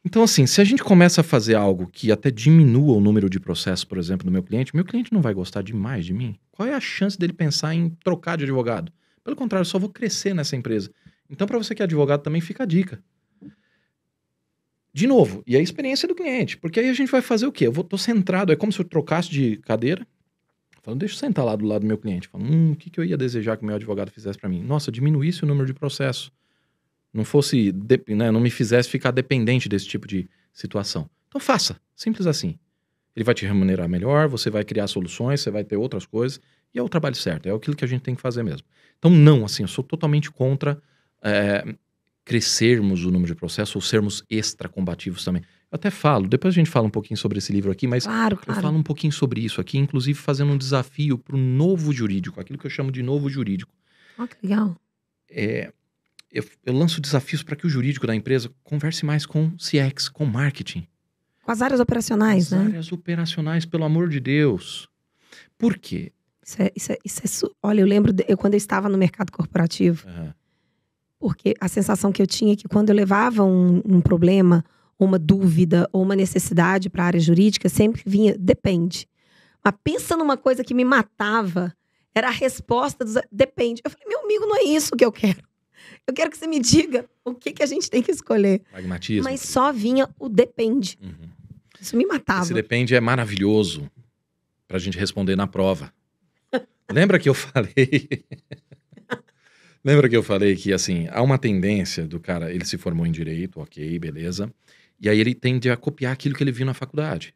Então, assim, se a gente começa a fazer algo que até diminua o número de processos, por exemplo, do meu cliente não vai gostar demais de mim? Qual é a chance dele pensar em trocar de advogado? Pelo contrário, eu só vou crescer nessa empresa. Então, para você que é advogado, também fica a dica. De novo, e a experiência do cliente, porque aí a gente vai fazer o quê? Tô centrado, é como se eu trocasse de cadeira, falando, deixa eu sentar lá do lado do meu cliente, falando, o que eu ia desejar que o meu advogado fizesse para mim? Nossa, diminuísse o número de processos, não fosse, não me fizesse ficar dependente desse tipo de situação. Então faça, simples assim. Ele vai te remunerar melhor, você vai criar soluções, você vai ter outras coisas, e é o trabalho certo, é aquilo que a gente tem que fazer mesmo. Então não, assim, eu sou totalmente contra crescermos o número de processos ou sermos extra-combativos também. Eu até falo, depois a gente fala um pouquinho sobre esse livro aqui, mas claro. Eu falo um pouquinho sobre isso aqui, inclusive fazendo um desafio para o novo jurídico, aquilo que eu chamo de novo jurídico. Que legal. Eu lanço desafios para que o jurídico da empresa converse mais com CX, com marketing. Com as áreas operacionais, né? As áreas operacionais, pelo amor de Deus. Por quê? Olha, eu lembro quando eu estava no mercado corporativo, porque a sensação que eu tinha é que quando eu levava um problema, ou uma dúvida, ou uma necessidade para a área jurídica, sempre vinha, depende. Mas pensa numa coisa que me matava, era a resposta dos depende. Eu falei, meu amigo, não é isso que eu quero. Eu quero que você me diga o que a gente tem que escolher. Pragmatismo. Mas só vinha o depende. Isso me matava. Esse depende é maravilhoso pra gente responder na prova. Lembra que eu falei... Lembra que eu falei que, assim, há uma tendência do cara, ele se formou em direito, ok, beleza, e aí ele tende a copiar aquilo que ele viu na faculdade.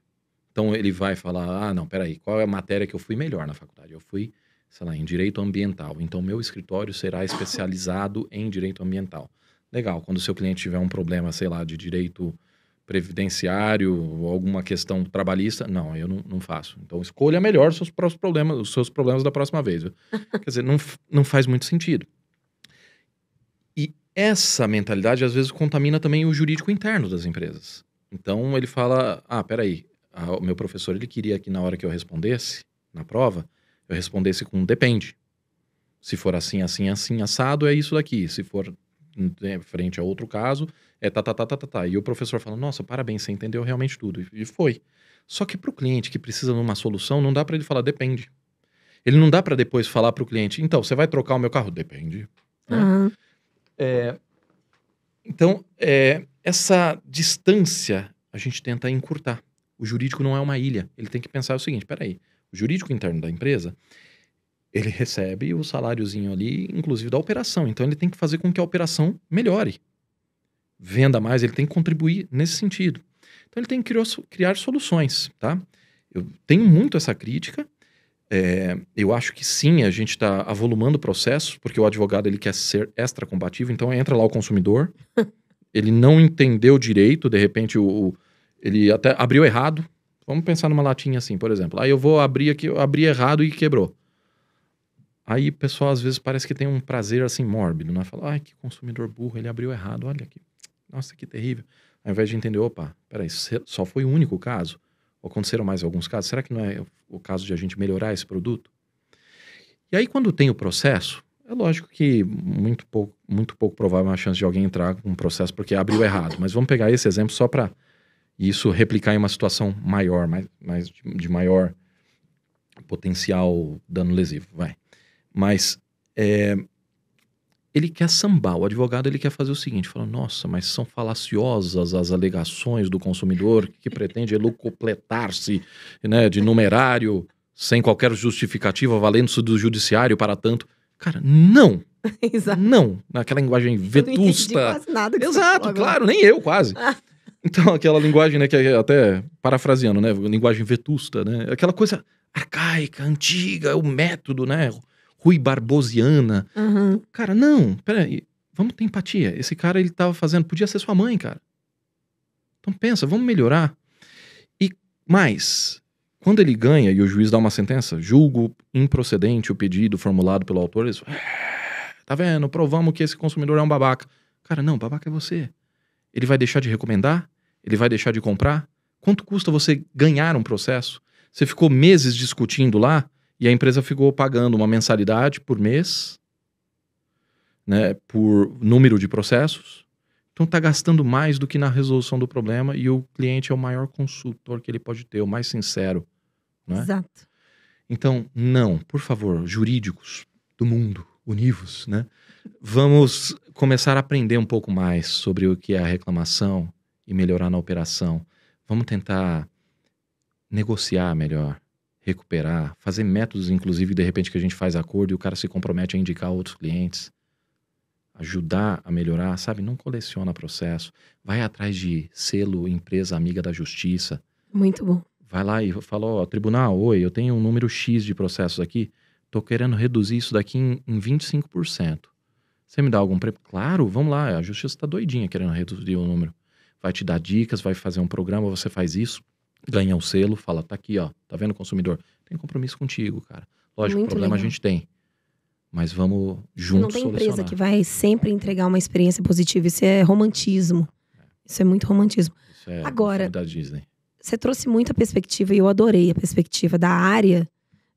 Então ele vai falar, não, peraí, qual é a matéria que eu fui melhor na faculdade? Eu fui, sei lá, em direito ambiental, então meu escritório será especializado em direito ambiental. Legal, quando o seu cliente tiver um problema, sei lá, de direito previdenciário ou alguma questão trabalhista, não, eu não faço. Então escolha melhor os seus problemas da próxima vez. Viu? Quer dizer, não faz muito sentido. E essa mentalidade, às vezes, contamina também o jurídico interno das empresas. Então, ele fala, peraí, o meu professor, ele queria que na hora que eu respondesse, na prova, eu respondesse com depende. Se for assim, assim, assim, assado, é isso daqui. Se for frente a outro caso, é tá. E o professor fala, nossa, parabéns, você entendeu realmente tudo. E foi. Só que para o cliente que precisa de uma solução, não dá para ele falar depende. Ele não dá para depois falar para o cliente, então, você vai trocar o meu carro? Depende. Né? Então, essa distância a gente tenta encurtar. O jurídico não é uma ilha. Ele tem que pensar o seguinte, peraí, o jurídico interno da empresa, ele recebe o saláriozinho ali, inclusive da operação. Então, ele tem que fazer com que a operação melhore. Venda mais, ele tem que contribuir nesse sentido. Então, ele tem que criar soluções, tá? Eu tenho muito essa crítica. Eu acho que sim, a gente está avolumando processos, porque o advogado ele quer ser extra-combativo, então entra lá o consumidor, ele não entendeu direito, de repente ele até abriu errado. Vamos pensar numa latinha assim, por exemplo. Aí eu vou abrir aqui, eu abri errado e quebrou. Aí o pessoal às vezes parece que tem um prazer assim mórbido, né? Fala, que consumidor burro, ele abriu errado, olha aqui. Nossa, que terrível. Ao invés de entender, peraí, só foi o único caso? Ou aconteceram mais alguns casos? Será que não é o caso de a gente melhorar esse produto? E aí, quando tem o processo, é lógico que muito pouco provável a chance de alguém entrar com um processo porque abriu errado. Mas vamos pegar esse exemplo só para isso replicar em uma situação maior, de maior potencial dano lesivo, vai. Mas ele quer sambar. O advogado, ele quer fazer o seguinte, fala, nossa, mas são falaciosas as alegações do consumidor que pretende elucupletar-se, né, de numerário, sem qualquer justificativa, valendo-se do judiciário para tanto. Cara, não. Exato. Não. Naquela linguagem Eu não entendi vetusta. quase nada que você Exato, falou claro, nem eu quase. Então, aquela linguagem, né, que é até parafraseando, né, linguagem vetusta, né, aquela coisa arcaica, antiga, o método, né, Rui Barbosiana. Uhum. Cara, não, peraí, vamos ter empatia. Esse cara, ele tava fazendo, podia ser sua mãe, cara. Então pensa, vamos melhorar. E mais, quando ele ganha e o juiz dá uma sentença, julgo improcedente o pedido formulado pelo autor, eles, tá vendo, provamos que esse consumidor é um babaca. Cara, não, babaca é você. Ele vai deixar de recomendar? Ele vai deixar de comprar? Quanto custa você ganhar um processo? Você ficou meses discutindo lá e a empresa ficou pagando uma mensalidade por mês, né, por número de processos. Então tá gastando mais do que na resolução do problema e o cliente é o maior consultor que ele pode ter, o mais sincero. Não é? Exato. Então, não, por favor, jurídicos do mundo, univos, né? Vamos começar a aprender um pouco mais sobre o que é a reclamação e melhorar na operação. Vamos tentar negociar melhor, recuperar, fazer métodos, inclusive, de repente, que a gente faz acordo e o cara se compromete a indicar outros clientes. Ajudar a melhorar, sabe? Não coleciona processo. Vai atrás de selo empresa amiga da justiça. Muito bom. Vai lá e fala, ó, tribunal, oi, eu tenho um número X de processos aqui, tô querendo reduzir isso daqui em 25%. Você me dá algum prêmio? Claro, vamos lá, a justiça tá doidinha querendo reduzir o número. Vai te dar dicas, vai fazer um programa, você faz isso, ganha um selo, fala, tá aqui, ó, tá vendo, consumidor? Tem compromisso contigo, cara. Lógico, Muito problema legal. a gente tem. Mas vamos Você juntos não tem empresa solucionar. que vai sempre entregar uma experiência positiva. Isso é romantismo. Isso é muito romantismo. Isso é Agora, da Disney. Você trouxe muita perspectiva e eu adorei a perspectiva da área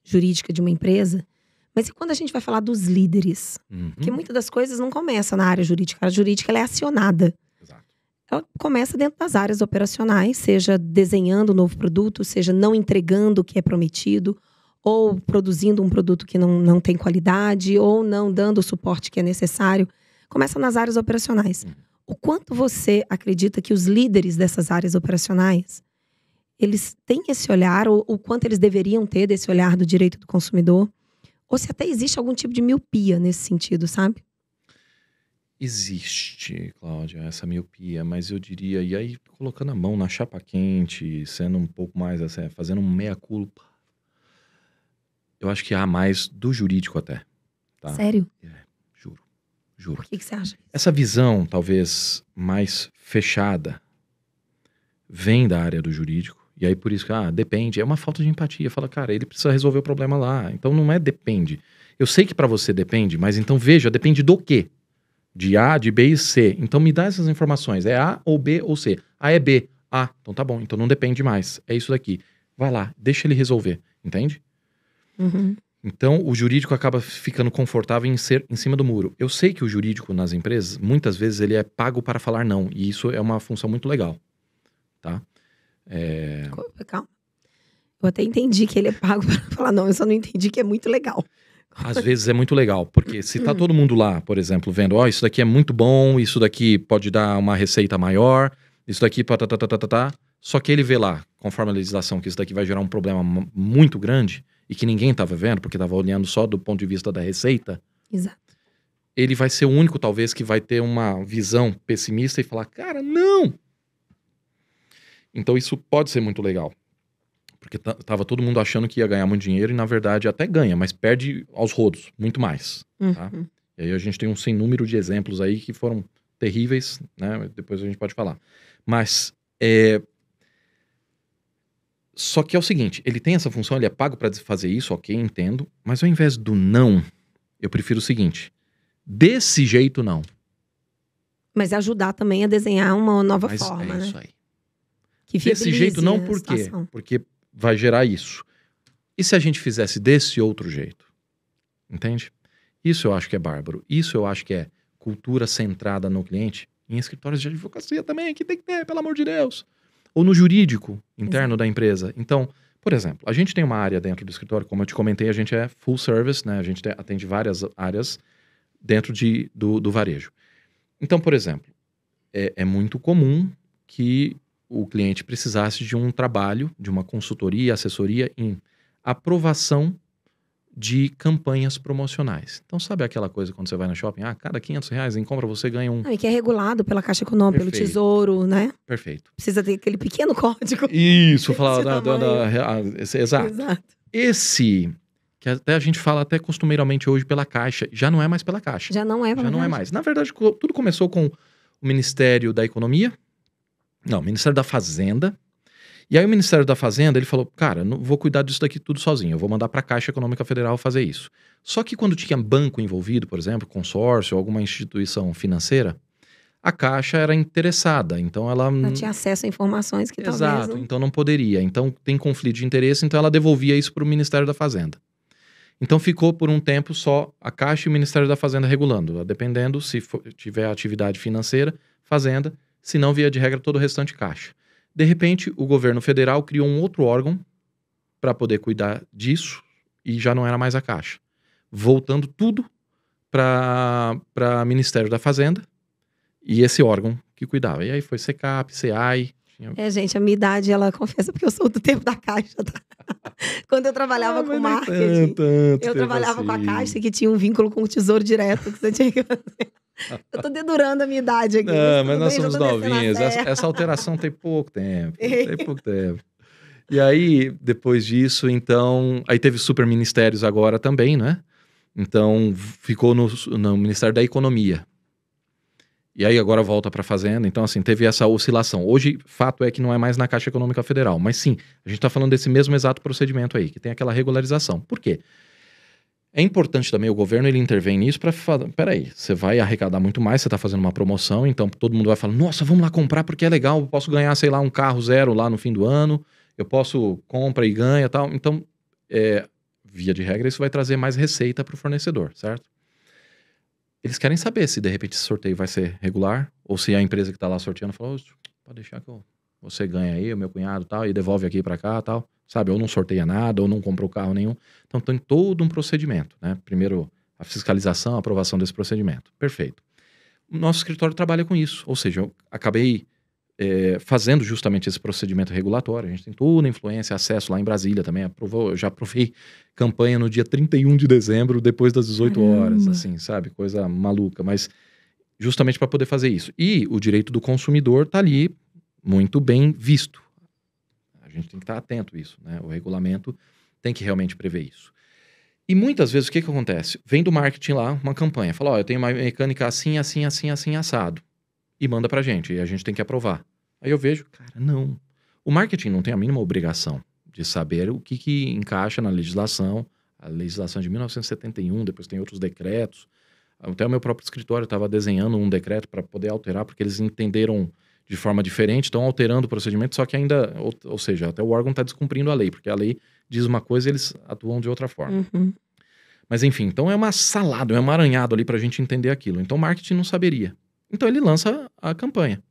jurídica de uma empresa. Mas e quando a gente vai falar dos líderes? Porque muitas das coisas não começam na área jurídica. A área jurídica ela é acionada. Exato. Ela começa dentro das áreas operacionais, seja desenhando um novo produto, seja não entregando o que é prometido, ou produzindo um produto que não tem qualidade, ou não dando o suporte que é necessário. Começa nas áreas operacionais. O quanto você acredita que os líderes dessas áreas operacionais eles têm esse olhar, ou o quanto eles deveriam ter desse olhar do direito do consumidor? Ou se até existe algum tipo de miopia nesse sentido, sabe? Existe, Cláudia, essa miopia, mas eu diria, e aí colocando a mão na chapa quente, sendo um pouco mais assim, fazendo um meia-culpa, eu acho que há mais do jurídico até. Tá? Sério? Juro. Por que você acha? Essa visão, talvez, mais fechada, vem da área do jurídico. E aí por isso que, depende, é uma falta de empatia. Fala, cara, ele precisa resolver o problema lá. Então não é depende. Eu sei que pra você depende, mas então veja, depende do quê? De A, de B e C. Então me dá essas informações. É A ou B ou C. A é B. Então tá bom, então não depende mais. É isso daqui. Vai lá, deixa ele resolver. Entende? Uhum. Então o jurídico acaba ficando confortável em ser em cima do muro. Eu sei que o jurídico nas empresas, muitas vezes ele é pago para falar não. E isso é uma função muito legal. Tá? Calma. Eu até entendi que ele é pago para falar não, eu só não entendi que é muito legal. Às vezes é muito legal, porque se tá todo mundo lá, por exemplo, vendo, isso daqui é muito bom, isso daqui pode dar uma receita maior, isso daqui só que ele vê lá, conforme a legislação, que isso daqui vai gerar um problema muito grande e que ninguém tava vendo, porque tava olhando só do ponto de vista da receita. Exato. Ele vai ser o único, talvez, que vai ter uma visão pessimista e falar, cara, não! Então isso pode ser muito legal. Porque tava todo mundo achando que ia ganhar muito dinheiro e, na verdade, até ganha, mas perde aos rodos, muito mais. Tá? E aí a gente tem um sem número de exemplos aí que foram terríveis, né? Depois a gente pode falar. Mas, só que é o seguinte, ele tem essa função, ele é pago para fazer isso, ok, entendo. Mas ao invés do não, eu prefiro o seguinte, desse jeito não. Mas ajudar também a desenhar uma nova Mas forma, né? Isso aí. Que Desse jeito não, a por quê? situação. Porque vai gerar isso. E se a gente fizesse desse outro jeito? Entende? Isso eu acho que é bárbaro. Isso eu acho que é cultura centrada no cliente. Em escritórios de advocacia também, que tem que ter, pelo amor de Deus. Ou no jurídico interno da empresa. Então, por exemplo, a gente tem uma área dentro do escritório, como eu te comentei, a gente é full service, né? A gente atende várias áreas dentro do varejo. Então, por exemplo, é muito comum que o cliente precisasse de um trabalho, de uma consultoria, assessoria em aprovação de campanhas promocionais. Então, sabe aquela coisa quando você vai no shopping? Cada R$500 em compra você ganha um... E que é regulado pela Caixa Econômica, pelo Tesouro, né? Perfeito. Precisa ter aquele pequeno código. Isso, falar exato. Esse, que até a gente fala até costumeiramente hoje pela Caixa, já não é mais pela Caixa. Já não é pela Caixa. Mais. Na verdade, tudo começou com o Ministério da Economia, não, o Ministério da Fazenda. E aí o Ministério da Fazenda, ele falou, cara, não vou cuidar disso daqui tudo sozinho, eu vou mandar para a Caixa Econômica Federal fazer isso. Só que quando tinha banco envolvido, por exemplo, consórcio, alguma instituição financeira, a Caixa era interessada, então ela... Não tinha acesso a informações que talvez... Exato, então não poderia. Então tem conflito de interesse, então ela devolvia isso para o Ministério da Fazenda. Então ficou por um tempo só a Caixa e o Ministério da Fazenda regulando, dependendo se tiver atividade financeira, Fazenda, se não, via de regra, todo o restante Caixa. De repente, o governo federal criou um outro órgão para poder cuidar disso e já não era mais a Caixa. Voltando tudo para Ministério da Fazenda e esse órgão que cuidava. E aí foi Secap, SEAI... gente, a minha idade, ela confessa, porque eu sou do tempo da Caixa, tá? Quando eu trabalhava com marketing, eu trabalhava com a Caixa, que tinha um vínculo com o Tesouro Direto, que você tinha que fazer. Eu tô dedurando a minha idade aqui. Mas nós somos novinhos. Essa alteração tem pouco tempo. E aí, depois disso, então... Aí teve super ministérios agora também, né? Então, ficou no Ministério da Economia. E aí agora volta para a Fazenda. Então, assim, teve essa oscilação. Hoje, fato é que não é mais na Caixa Econômica Federal. Mas sim, a gente está falando desse mesmo exato procedimento aí, que tem aquela regularização. Por quê? É importante também o governo, ele intervém nisso para falar, peraí, você vai arrecadar muito mais, você está fazendo uma promoção, então todo mundo vai falar, nossa, vamos lá comprar porque é legal, eu posso ganhar, sei lá, um carro zero lá no fim do ano, eu posso compra e ganha e tal. Então, via de regra, isso vai trazer mais receita para o fornecedor, certo? Eles querem saber se de repente esse sorteio vai ser regular, ou se a empresa que está lá sorteando falou, pode deixar que você ganha aí, o meu cunhado tal, e devolve aqui para cá tal. Sabe, ou não sorteia nada, ou não comprou carro nenhum. Então tem todo um procedimento, né? Primeiro, a fiscalização, a aprovação desse procedimento. Perfeito. O nosso escritório trabalha com isso. Ou seja, eu acabei fazendo justamente esse procedimento regulatório. A gente tem toda a influência, acesso lá em Brasília também. Eu já aprovei campanha no dia 31 de dezembro, depois das 18 horas, assim, sabe? Coisa maluca. Mas justamente para poder fazer isso. E o direito do consumidor está ali muito bem visto. A gente tem que estar atento a isso, né? O regulamento tem que realmente prever isso. E muitas vezes o que acontece? Vem do marketing lá uma campanha, fala, eu tenho uma mecânica assim, assim, assim, assim, assado. E manda pra gente, e a gente tem que aprovar. Aí eu vejo, cara, não. O marketing não tem a mínima obrigação de saber o que encaixa na legislação. A legislação de 1971, depois tem outros decretos. Até o meu próprio escritório estava desenhando um decreto para poder alterar, porque eles entenderam de forma diferente, estão alterando o procedimento, só que ainda, ou seja, até o órgão está descumprindo a lei, porque a lei diz uma coisa e eles atuam de outra forma. Mas enfim, então é uma salada, é um emaranhado ali para a gente entender aquilo. Então o marketing não saberia. Então ele lança a campanha.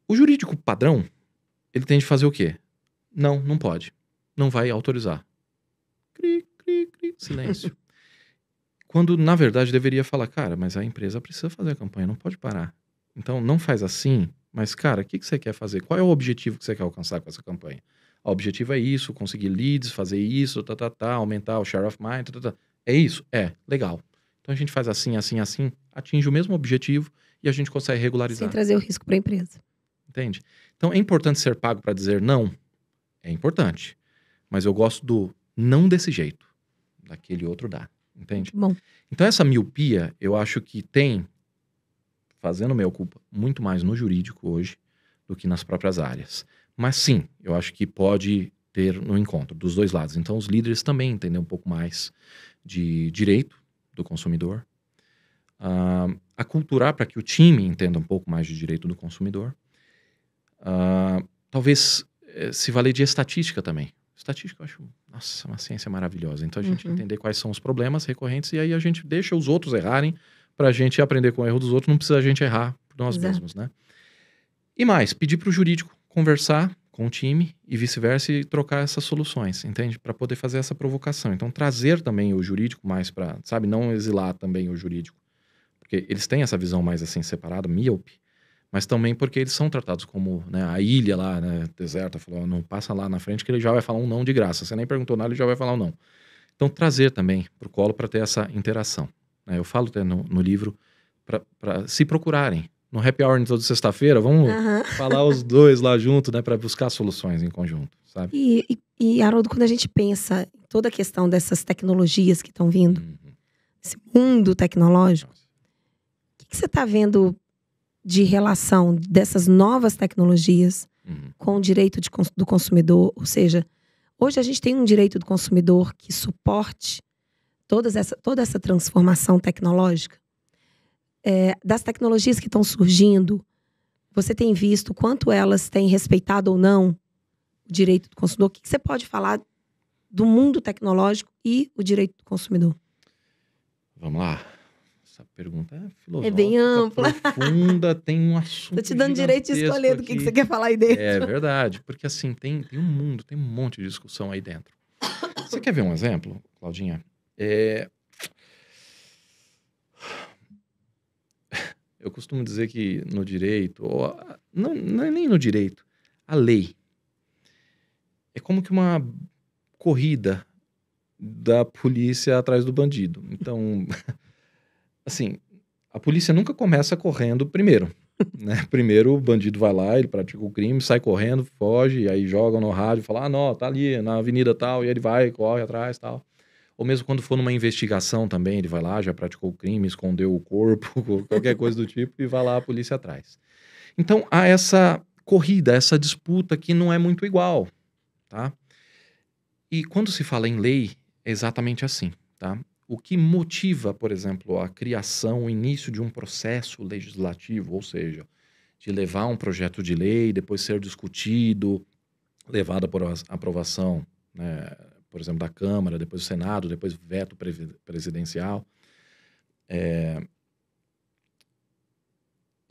O jurídico padrão, ele tem de fazer o quê? Não pode. Não vai autorizar. Cri, cri, cri, silêncio. Quando, na verdade, deveria falar, cara, mas a empresa precisa fazer a campanha, não pode parar. Então não faz assim. Mas, cara, o que você quer fazer? Qual é o objetivo que você quer alcançar com essa campanha? O objetivo é isso, conseguir leads, fazer isso, aumentar o share of mind, É isso? Legal. Então a gente faz assim, assim, assim, atinge o mesmo objetivo e a gente consegue regularizar. Sem trazer o risco para a empresa. Entende? Então é importante ser pago para dizer não? É importante. Mas eu gosto do não desse jeito. Daquele outro dá. Entende? Bom. Então essa miopia, eu acho que tem... fazendo meia culpa muito mais no jurídico hoje do que nas próprias áreas. Mas sim, eu acho que pode ter no encontro dos dois lados. Então os líderes também entendem um pouco mais de direito do consumidor, aculturar para que o time entenda um pouco mais de direito do consumidor, talvez se valer de estatística também. Estatística eu acho, nossa, uma ciência maravilhosa. Então a gente entender quais são os problemas recorrentes e aí a gente deixa os outros errarem para a gente aprender com o erro dos outros, não precisa a gente errar por nós mesmos, né? E mais, pedir para o jurídico conversar com o time e vice-versa e trocar essas soluções, entende? Para poder fazer essa provocação. Então, trazer também o jurídico mais para, sabe, não exilar também o jurídico. porque eles têm essa visão mais assim separada, míope, mas também porque eles são tratados como, né, a ilha lá, né, deserta, falou, não passa lá na frente que ele já vai falar um não de graça, você nem perguntou nada, ele já vai falar um não. Então trazer também para o colo para ter essa interação, né? Eu falo até no livro para se procurarem. No happy hour toda sexta-feira, vamos falar os dois lá junto, né, para buscar soluções em conjunto, sabe? E, Haroldo, quando a gente pensa em toda a questão dessas tecnologias que estão vindo, esse mundo tecnológico, o que você está vendo de relação dessas novas tecnologias com o direito do consumidor? Ou seja, hoje a gente tem um direito do consumidor que suporte toda essa transformação tecnológica. Das tecnologias que estão surgindo, você tem visto quanto elas têm respeitado ou não o direito do consumidor? O que você pode falar do mundo tecnológico e o direito do consumidor? Vamos lá. Essa pergunta é filosófica, é bem ampla, profunda, tem um assunto. Tô te dando direito de escolher do que você quer falar aí dentro. É verdade, porque assim, tem um mundo, tem um monte de discussão aí dentro. Você quer ver um exemplo, Claudinha? Eu costumo dizer que no direito, não é nem no direito, a lei é como que uma corrida da polícia atrás do bandido. Então, assim, a polícia nunca começa correndo primeiro, né? Primeiro o bandido vai lá, ele pratica o crime, sai correndo, foge, e aí jogam no rádio, fala, não, tá ali na avenida tal, e ele vai, corre atrás tal. Ou mesmo quando for numa investigação também, ele vai lá, já praticou o crime, escondeu o corpo, qualquer coisa do tipo, e vai lá a polícia atrás. Então, há essa corrida, essa disputa que não é muito igual, tá? E quando se fala em lei, é exatamente assim, tá? O que motiva, por exemplo, a criação, o início de um processo legislativo, ou seja, de levar um projeto de lei, depois ser discutido, levado por aprovação, né, por exemplo, da Câmara, depois do Senado, depois veto presidencial, é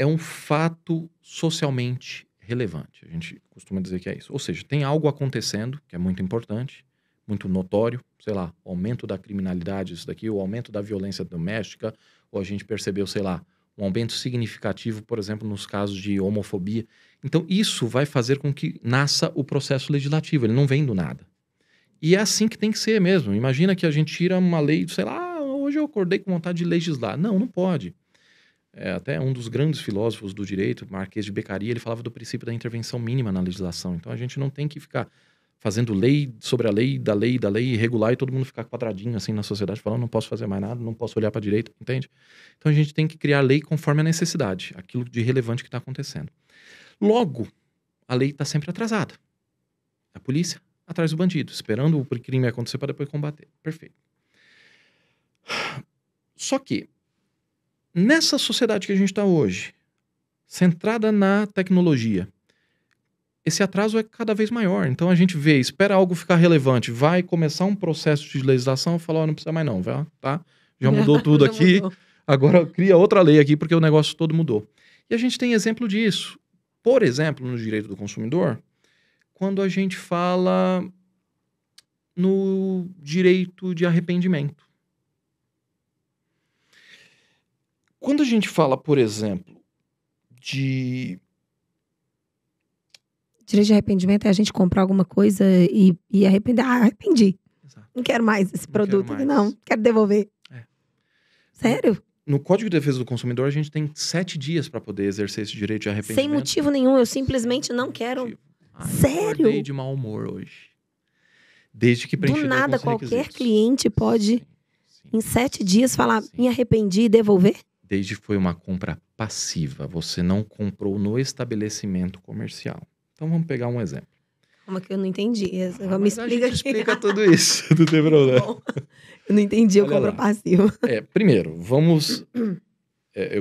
um fato socialmente relevante. A gente costuma dizer que é isso. Ou seja, tem algo acontecendo que é muito importante, muito notório, sei lá, o aumento da criminalidade, isso daqui, o aumento da violência doméstica, ou a gente percebeu, sei lá, um aumento significativo, por exemplo, nos casos de homofobia. Então, isso vai fazer com que nasça o processo legislativo, ele não vem do nada. E é assim que tem que ser mesmo. Imagina que a gente tira uma lei, sei lá, hoje eu acordei com vontade de legislar. Não, não pode. Até um dos grandes filósofos do direito, Marquês de Beccaria, ele falava do princípio da intervenção mínima na legislação. Então a gente não tem que ficar fazendo lei sobre a lei, da lei, e regular, e todo mundo ficar quadradinho assim na sociedade, falando não posso fazer mais nada, não posso olhar para a direita, entende? Então a gente tem que criar lei conforme a necessidade, aquilo de relevante que está acontecendo. Logo, a lei está sempre atrasada. A polícia atrás do bandido, esperando o crime acontecer para depois combater. Perfeito. Só que, nessa sociedade que a gente está hoje, centrada na tecnologia, esse atraso é cada vez maior. Então a gente vê, espera algo ficar relevante, vai começar um processo de legislação, fala, não precisa mais não, tá? Já mudou tudo aqui, mudou. Agora cria outra lei aqui, porque o negócio todo mudou. E a gente tem exemplo disso. Por exemplo, no direito do consumidor, quando a gente fala no direito de arrependimento. Quando a gente fala, por exemplo, de... Direito de arrependimento é a gente comprar alguma coisa e arrepender. Arrependi. Exato. Não quero mais esse produto aqui, não. Quero devolver. Sério? No Código de Defesa do Consumidor, a gente tem 7 dias para poder exercer esse direito de arrependimento. Sem motivo nenhum, eu simplesmente não quero. Sério? Eu acordei de mau humor hoje. Desde que preenchi. Do nada, qualquer cliente pode, em 7 dias, falar, me arrependi e devolver? Desde que foi uma compra passiva. Você não comprou no estabelecimento comercial. Então, vamos pegar um exemplo. Como que eu não entendi? Me explica a gente explica tudo isso, não tem problema. Eu não entendi a compra passiva. Primeiro, vamos...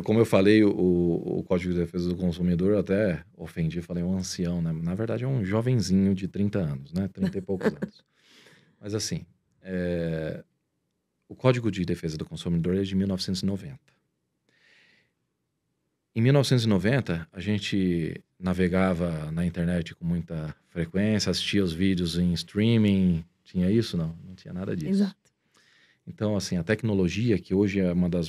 como eu falei, o Código de Defesa do Consumidor, eu até ofendi, falei um ancião, né? Na verdade, é um jovenzinho de 30 anos, né? 30 e poucos anos. Mas assim, o Código de Defesa do Consumidor é de 1990. Em 1990, a gente navegava na internet com muita frequência, assistia os vídeos em streaming. Tinha isso? Não, não tinha nada disso. Exato. Então, assim, a tecnologia, que hoje é uma das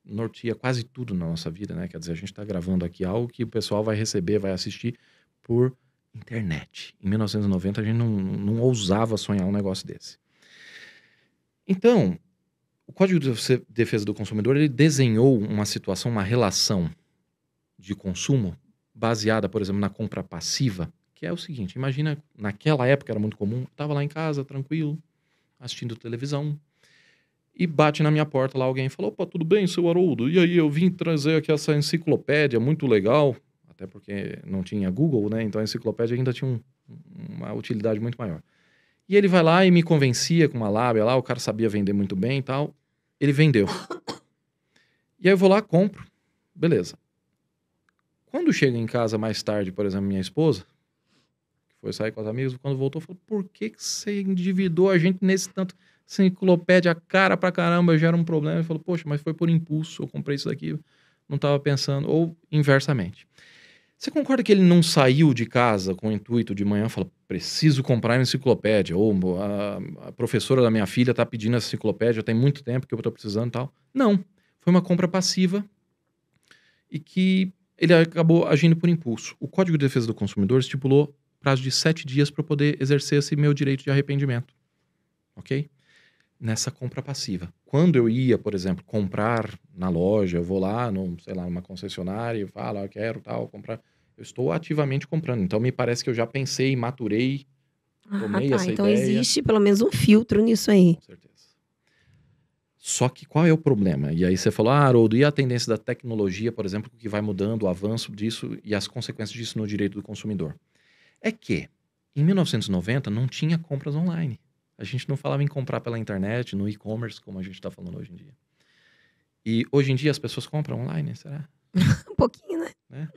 norteia quase tudo na nossa vida, né? Quer dizer, a gente está gravando aqui algo que o pessoal vai receber, vai assistir por internet. Em 1990 a gente não ousava sonhar um negócio desse. Então, o Código de Defesa do Consumidor, ele desenhou uma situação, uma relação de consumo baseada, por exemplo, na compra passiva, que é o seguinte: imagina, naquela época era muito comum, estava lá em casa, tranquilo, assistindo televisão, e bate na minha porta lá alguém e falou: opa, tudo bem, seu Haroldo? E aí, eu vim trazer aqui essa enciclopédia muito legal, até porque não tinha Google, né? Então a enciclopédia ainda tinha uma utilidade muito maior. E ele vai lá e me convencia com uma lábia lá, o cara sabia vender muito bem e tal, ele vendeu. E aí eu vou lá, compro, beleza. Quando chega em casa mais tarde, por exemplo, minha esposa, que foi sair com os amigos, quando voltou, falou: por que você endividou a gente nesse tanto? Essa enciclopédia cara pra caramba, gera um problema. Ele falou: poxa, mas foi por impulso, eu comprei isso daqui, não tava pensando. Ou inversamente. Você concorda que ele não saiu de casa com o intuito de manhã e falou: preciso comprar uma enciclopédia, ou a professora da minha filha tá pedindo essa enciclopédia, tem muito tempo que eu tô precisando e tal? Não, foi uma compra passiva e que ele acabou agindo por impulso. O Código de Defesa do Consumidor estipulou prazo de 7 dias para poder exercer esse meu direito de arrependimento, ok? Nessa compra passiva. Quando eu ia, por exemplo, comprar na loja, eu vou lá, sei lá, numa concessionária e falo: eu quero tal, comprar. Eu estou ativamente comprando. Então, me parece que eu já pensei, maturei, tomei essa Então ideia. existe pelo menos um filtro nisso aí. Com certeza. Só que qual é o problema? E aí você falou: Haroldo, e a tendência da tecnologia, por exemplo, que vai mudando, o avanço disso e as consequências disso no direito do consumidor? É que, em 1990, não tinha compras online. A gente não falava em comprar pela internet, no e-commerce, como a gente está falando hoje em dia. E hoje em dia as pessoas compram online, será? Um pouquinho, né?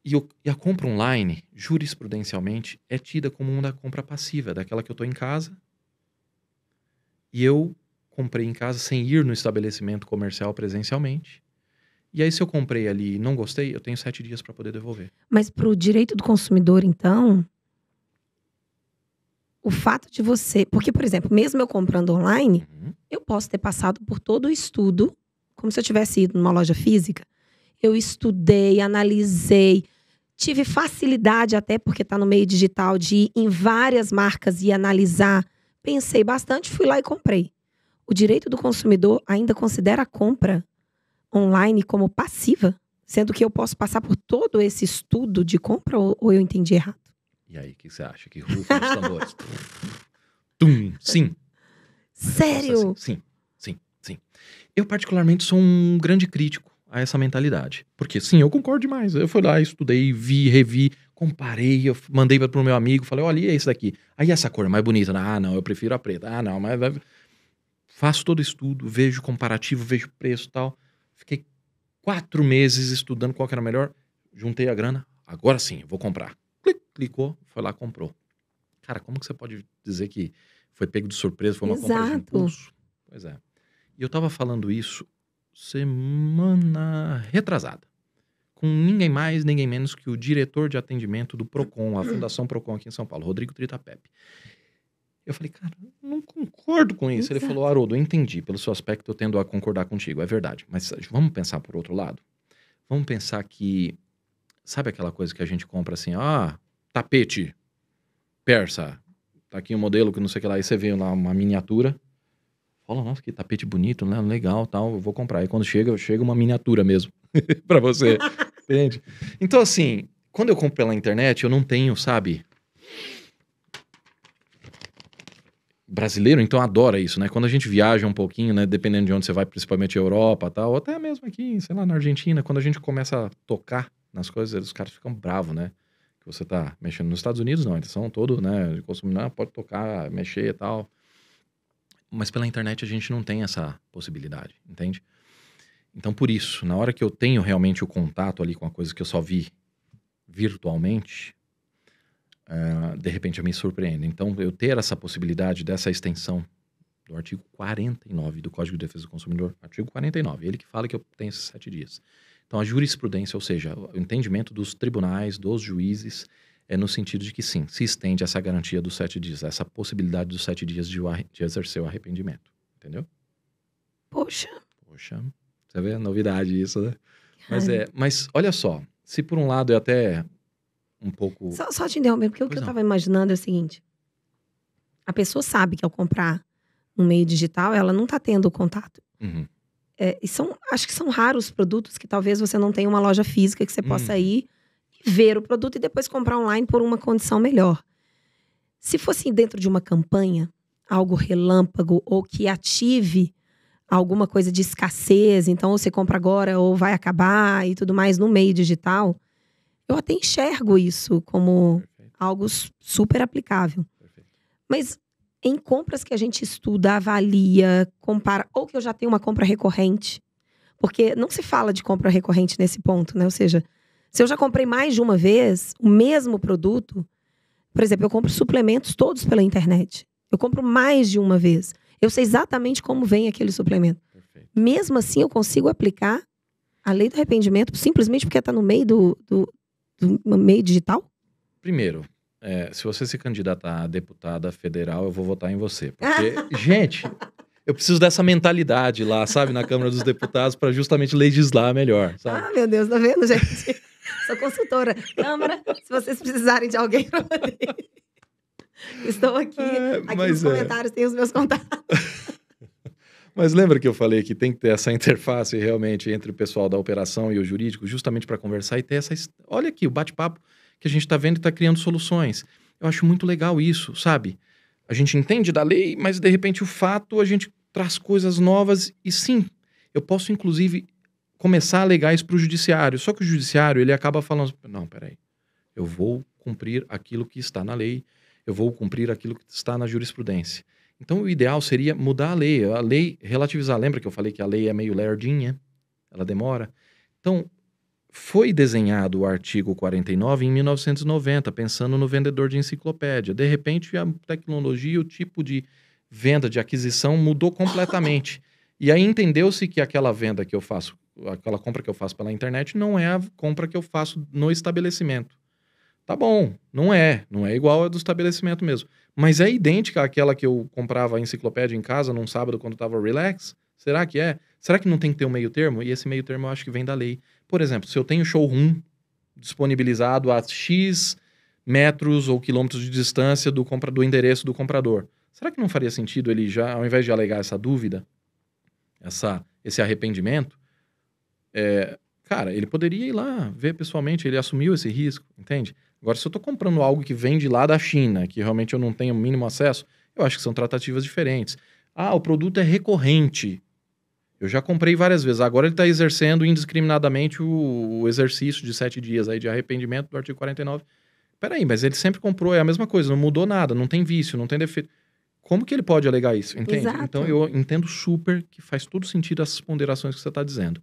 E a compra online, jurisprudencialmente, é tida como uma compra passiva, daquela que eu estou em casa e eu comprei em casa sem ir no estabelecimento comercial presencialmente. E aí, se eu comprei ali e não gostei, eu tenho 7 dias para poder devolver. Mas para o direito do consumidor, então, o fato de você... Porque, por exemplo, mesmo eu comprando online, eu posso ter passado por todo o estudo, como se eu tivesse ido numa loja física. Eu estudei, analisei, tive facilidade até, porque está no meio digital, de ir em várias marcas e analisar. Pensei bastante, fui lá e comprei. O direito do consumidor ainda considera a compra online como passiva? Sendo que eu posso passar por todo esse estudo de compra ou eu entendi errado? E aí, o que você acha? Que rufa os tambores? Tum, sim. Sério? Assim. Sim. Eu particularmente sou um grande crítico a essa mentalidade. Porque sim, eu concordo demais. Eu fui lá, estudei, vi, revi, comparei, eu mandei pro meu amigo, falei: olha, e esse daqui? Aí essa cor é mais bonita. Ah, não, eu prefiro a preta. Ah, não, mas... Faço todo estudo, vejo comparativo, vejo preço e tal. Fiquei 4 meses estudando qual que era melhor. Juntei a grana. Agora sim, eu vou comprar. Clicou, foi lá, comprou. Cara, como que você pode dizer que foi pego de surpresa, foi uma compra de impulso? Pois é. E eu tava falando isso semana retrasada. Com ninguém mais, ninguém menos que o diretor de atendimento do Procon, a Fundação Procon aqui em São Paulo, Rodrigo Trita Pepe. Eu falei: cara, não concordo com isso. Ele falou: Haroldo, eu entendi, pelo seu aspecto eu tendo a concordar contigo, é verdade. Mas vamos pensar por outro lado? Vamos pensar que, sabe aquela coisa que a gente compra assim: tapete persa, tá aqui um modelo que não sei o que lá, e você vê lá uma miniatura, fala: nossa, que tapete bonito, né? Legal, tal, eu vou comprar. E quando chega uma miniatura mesmo pra você, entende? Então assim, quando eu compro pela internet, eu não tenho, sabe... Brasileiro, então, adora isso, né? Quando a gente viaja um pouquinho, né? Dependendo de onde você vai, principalmente a Europa, tal, ou até mesmo aqui, sei lá, na Argentina, quando a gente começa a tocar nas coisas, os caras ficam bravos, né? Que você tá mexendo. Nos Estados Unidos, não, eles são todos, né? De consumidor, pode tocar, mexer e tal. Mas pela internet a gente não tem essa possibilidade, entende? Então, por isso, na hora que eu tenho realmente o contato ali com a coisa que eu só vi virtualmente, de repente eu me surpreendo. Então, eu ter essa possibilidade dessa extensão do artigo 49 do Código de Defesa do Consumidor, artigo 49, ele que fala que eu tenho esses 7 dias. Então, a jurisprudência, ou seja, o entendimento dos tribunais, dos juízes, é no sentido de que sim, se estende essa garantia dos 7 dias, essa possibilidade dos 7 dias de exercer o arrependimento. Entendeu? Poxa. Poxa, você vê? Novidade isso, né? Mas olha só, se por um lado é até um pouco... Só te interromper, porque o que eu tava imaginando é o seguinte. A pessoa sabe que ao comprar no meio digital, ela não tá tendo contato. Uhum. Acho que são raros produtos que talvez você não tenha uma loja física que você possa ir e ver o produto e depois comprar online por uma condição melhor. Se fosse dentro de uma campanha, algo relâmpago ou que ative alguma coisa de escassez, então ou você compra agora ou vai acabar e tudo mais no meio digital, eu até enxergo isso como algo super aplicável. Mas em compras que a gente estuda, avalia, compara, ou que eu já tenho uma compra recorrente, porque não se fala de compra recorrente nesse ponto, né? Ou seja, se eu já comprei mais de uma vez o mesmo produto, por exemplo, eu compro suplementos todos pela internet. Eu compro mais de uma vez. Eu sei exatamente como vem aquele suplemento. Perfeito. Mesmo assim, eu consigo aplicar a lei do arrependimento simplesmente porque está no meio do meio digital? Primeiro, se você se candidatar a deputada federal, eu vou votar em você. Porque, gente, eu preciso dessa mentalidade lá, sabe, na Câmara dos Deputados, para justamente legislar melhor, sabe? Ah, meu Deus, tá vendo, gente? Sou consultora. Câmara, se vocês precisarem de alguém para poder... Estou aqui. Aqui nos comentários tem os meus contatos. Mas lembra que eu falei que tem que ter essa interface realmente entre o pessoal da operação e o jurídico, justamente para conversar e ter essa... Olha aqui, o bate-papo que a gente está vendo e está criando soluções. Eu acho muito legal isso, sabe? A gente entende da lei, mas de repente o fato, a gente traz coisas novas e sim, eu posso inclusive começar a alegar isso para o judiciário. Só que o judiciário, ele acaba falando, não, peraí, eu vou cumprir aquilo que está na lei, eu vou cumprir aquilo que está na jurisprudência. Então, o ideal seria mudar a lei relativizar. Lembra que eu falei que a lei é meio lerdinha? Ela demora. Então, foi desenhado o artigo 49 em 1990, pensando no vendedor de enciclopédia. De repente, a tecnologia, o tipo de venda, de aquisição mudou completamente. E aí entendeu-se que aquela venda que eu faço, aquela compra que eu faço pela internet, não é a compra que eu faço no estabelecimento. Tá bom, não é igual a do estabelecimento mesmo. Mas é idêntica àquela que eu comprava a enciclopédia em casa num sábado quando estava relax? Será que é? Será que não tem que ter um meio termo? E esse meio termo eu acho que vem da lei. Por exemplo, se eu tenho showroom disponibilizado a X metros ou quilômetros de distância do endereço do comprador, será que não faria sentido ele já, ao invés de alegar essa dúvida, esse arrependimento, cara, ele poderia ir lá ver pessoalmente, ele assumiu esse risco, entende? Agora, se eu tô comprando algo que vem de lá da China, que realmente eu não tenho o mínimo acesso, eu acho que são tratativas diferentes. Ah, o produto é recorrente. Eu já comprei várias vezes. Agora ele está exercendo indiscriminadamente o exercício de 7 dias aí de arrependimento do artigo 49. Peraí, mas ele sempre comprou, é a mesma coisa, não mudou nada, não tem vício, não tem defeito. Como que ele pode alegar isso, entende? Exato. Então, eu entendo super que faz todo sentido essas ponderações que você está dizendo.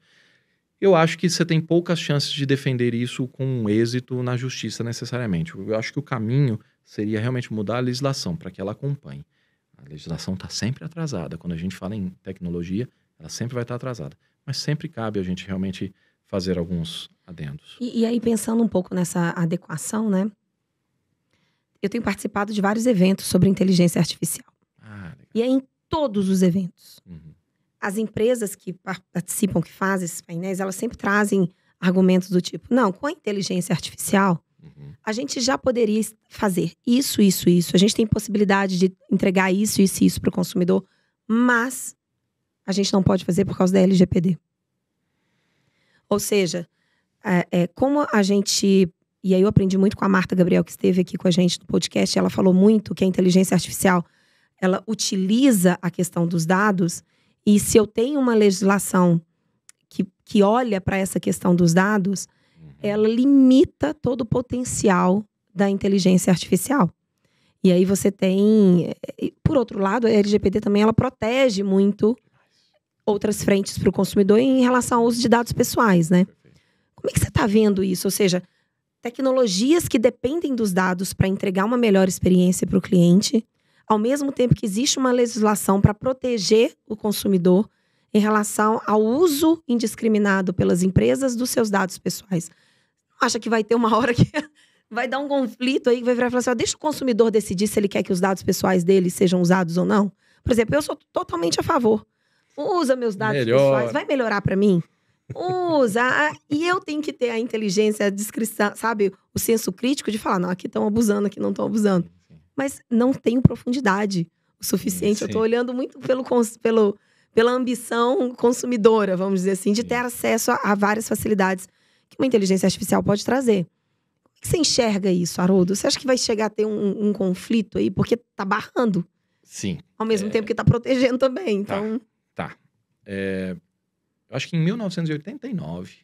Eu acho que você tem poucas chances de defender isso com êxito na justiça necessariamente. Eu acho que o caminho seria realmente mudar a legislação para que ela acompanhe. A legislação está sempre atrasada. Quando a gente fala em tecnologia, ela sempre vai estar atrasada. Mas sempre cabe a gente realmente fazer alguns adendos. E aí, pensando um pouco nessa adequação, né? Eu tenho participado de vários eventos sobre inteligência artificial. Ah, legal. E é em todos os eventos. Uhum. As empresas que participam, que fazem esses painéis, elas sempre trazem argumentos do tipo, não, com a inteligência artificial, a gente já poderia fazer isso. A gente tem possibilidade de entregar isso para o consumidor, mas a gente não pode fazer por causa da LGPD. Ou seja, como a gente... E aí eu aprendi muito com a Marta Gabriel, que esteve aqui com a gente no podcast, ela falou muito que a inteligência artificial, ela utiliza a questão dos dados. E se eu tenho uma legislação que olha para essa questão dos dados, ela limita todo o potencial da inteligência artificial. E aí você tem... Por outro lado, a LGPD também ela protege muito outras frentes para o consumidor em relação ao uso de dados pessoais, né? Como é que você está vendo isso? Ou seja, tecnologias que dependem dos dados para entregar uma melhor experiência para o cliente, ao mesmo tempo que existe uma legislação para proteger o consumidor em relação ao uso indiscriminado pelas empresas dos seus dados pessoais. Acha que vai ter uma hora que vai dar um conflito aí, que vai virar e falar assim, deixa o consumidor decidir se ele quer que os dados pessoais dele sejam usados ou não? Por exemplo, eu sou totalmente a favor. Usa meus dados Melhor. pessoais. Vai melhorar pra mim? Usa. E eu tenho que ter a inteligência, a descrição, sabe? O senso crítico de falar, não, aqui estão abusando, aqui não estão abusando. Mas não tenho profundidade o suficiente. Sim. Eu tô olhando muito pela ambição consumidora, vamos dizer assim, de ter acesso a várias facilidades que uma inteligência artificial pode trazer. Como é que você enxerga isso, Haroldo? Você acha que vai chegar a ter um conflito aí? Porque tá barrando. Sim. Ao mesmo tempo que tá protegendo também. Então... Tá. Eu acho que em 1989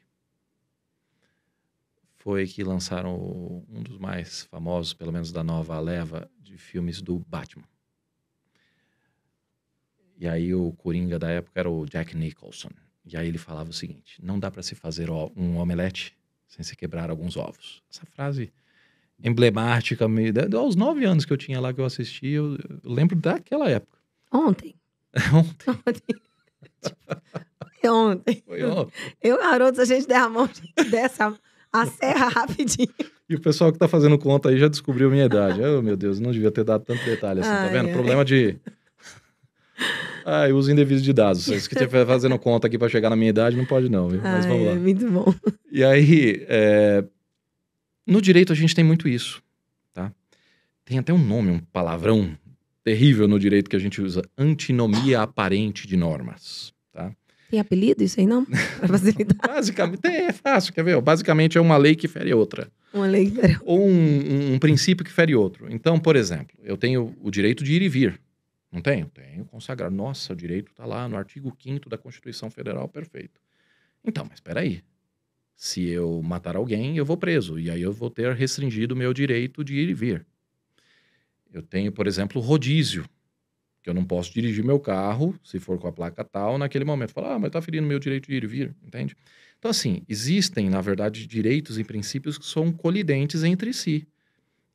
foi que lançaram um dos mais famosos, pelo menos da nova leva de filmes do Batman. E aí o Coringa da época era o Jack Nicholson. E aí ele falava o seguinte: não dá para se fazer um omelete sem se quebrar alguns ovos. Essa frase emblemática, aos 9 anos que eu tinha lá que eu assisti, eu lembro daquela época. Ontem. Foi ontem. Foi ontem. Eu e o Haroldo, se a gente der a mão, a gente desce a serra rapidinho. E o pessoal que tá fazendo conta aí já descobriu a minha idade. Oh, meu Deus, não devia ter dado tanto detalhe assim, tá vendo? Problema de... uso indevido de dados. Se você estiver fazendo conta aqui pra chegar na minha idade, não pode não, viu? Mas vamos lá. Muito bom. E aí, no direito a gente tem muito isso, tá? Tem até um nome, um palavrão terrível no direito que a gente usa: antinomia aparente de normas, tá? Tem apelido isso aí, não? Pra facilitar. Basicamente, é fácil, quer ver? Basicamente é uma lei que fere outra. Uma lei que fere outra. Ou um princípio que fere outro. Então, por exemplo, eu tenho o direito de ir e vir. Não tenho? Tenho consagrado. Nossa, o direito está lá no artigo 5º da Constituição Federal, perfeito. Então, mas espera aí. Se eu matar alguém, eu vou preso. E aí eu vou ter restringido o meu direito de ir e vir. Eu tenho, por exemplo, rodízio. Que eu não posso dirigir meu carro, se for com a placa tal, naquele momento. Falar, mas tá ferindo meu direito de ir e vir, entende? Então, assim, existem, na verdade, direitos e princípios que são colidentes entre si.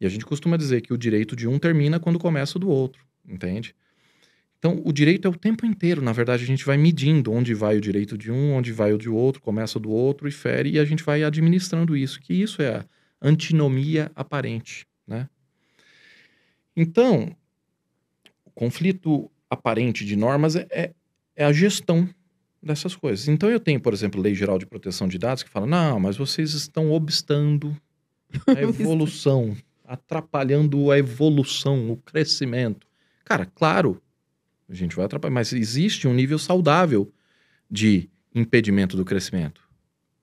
E a gente costuma dizer que o direito de um termina quando começa o do outro, entende? Então, o direito é o tempo inteiro. Na verdade, a gente vai medindo onde vai o direito de um, onde vai o de outro, começa o do outro e fere, e a gente vai administrando isso. Que isso é a antinomia aparente, né? Então, o conflito aparente de normas é a gestão dessas coisas. Então, eu tenho, por exemplo, Lei Geral de Proteção de Dados que fala, não, mas vocês estão obstando a evolução, atrapalhando a evolução, o crescimento. Cara, claro, a gente vai atrapalhar, mas existe um nível saudável de impedimento do crescimento.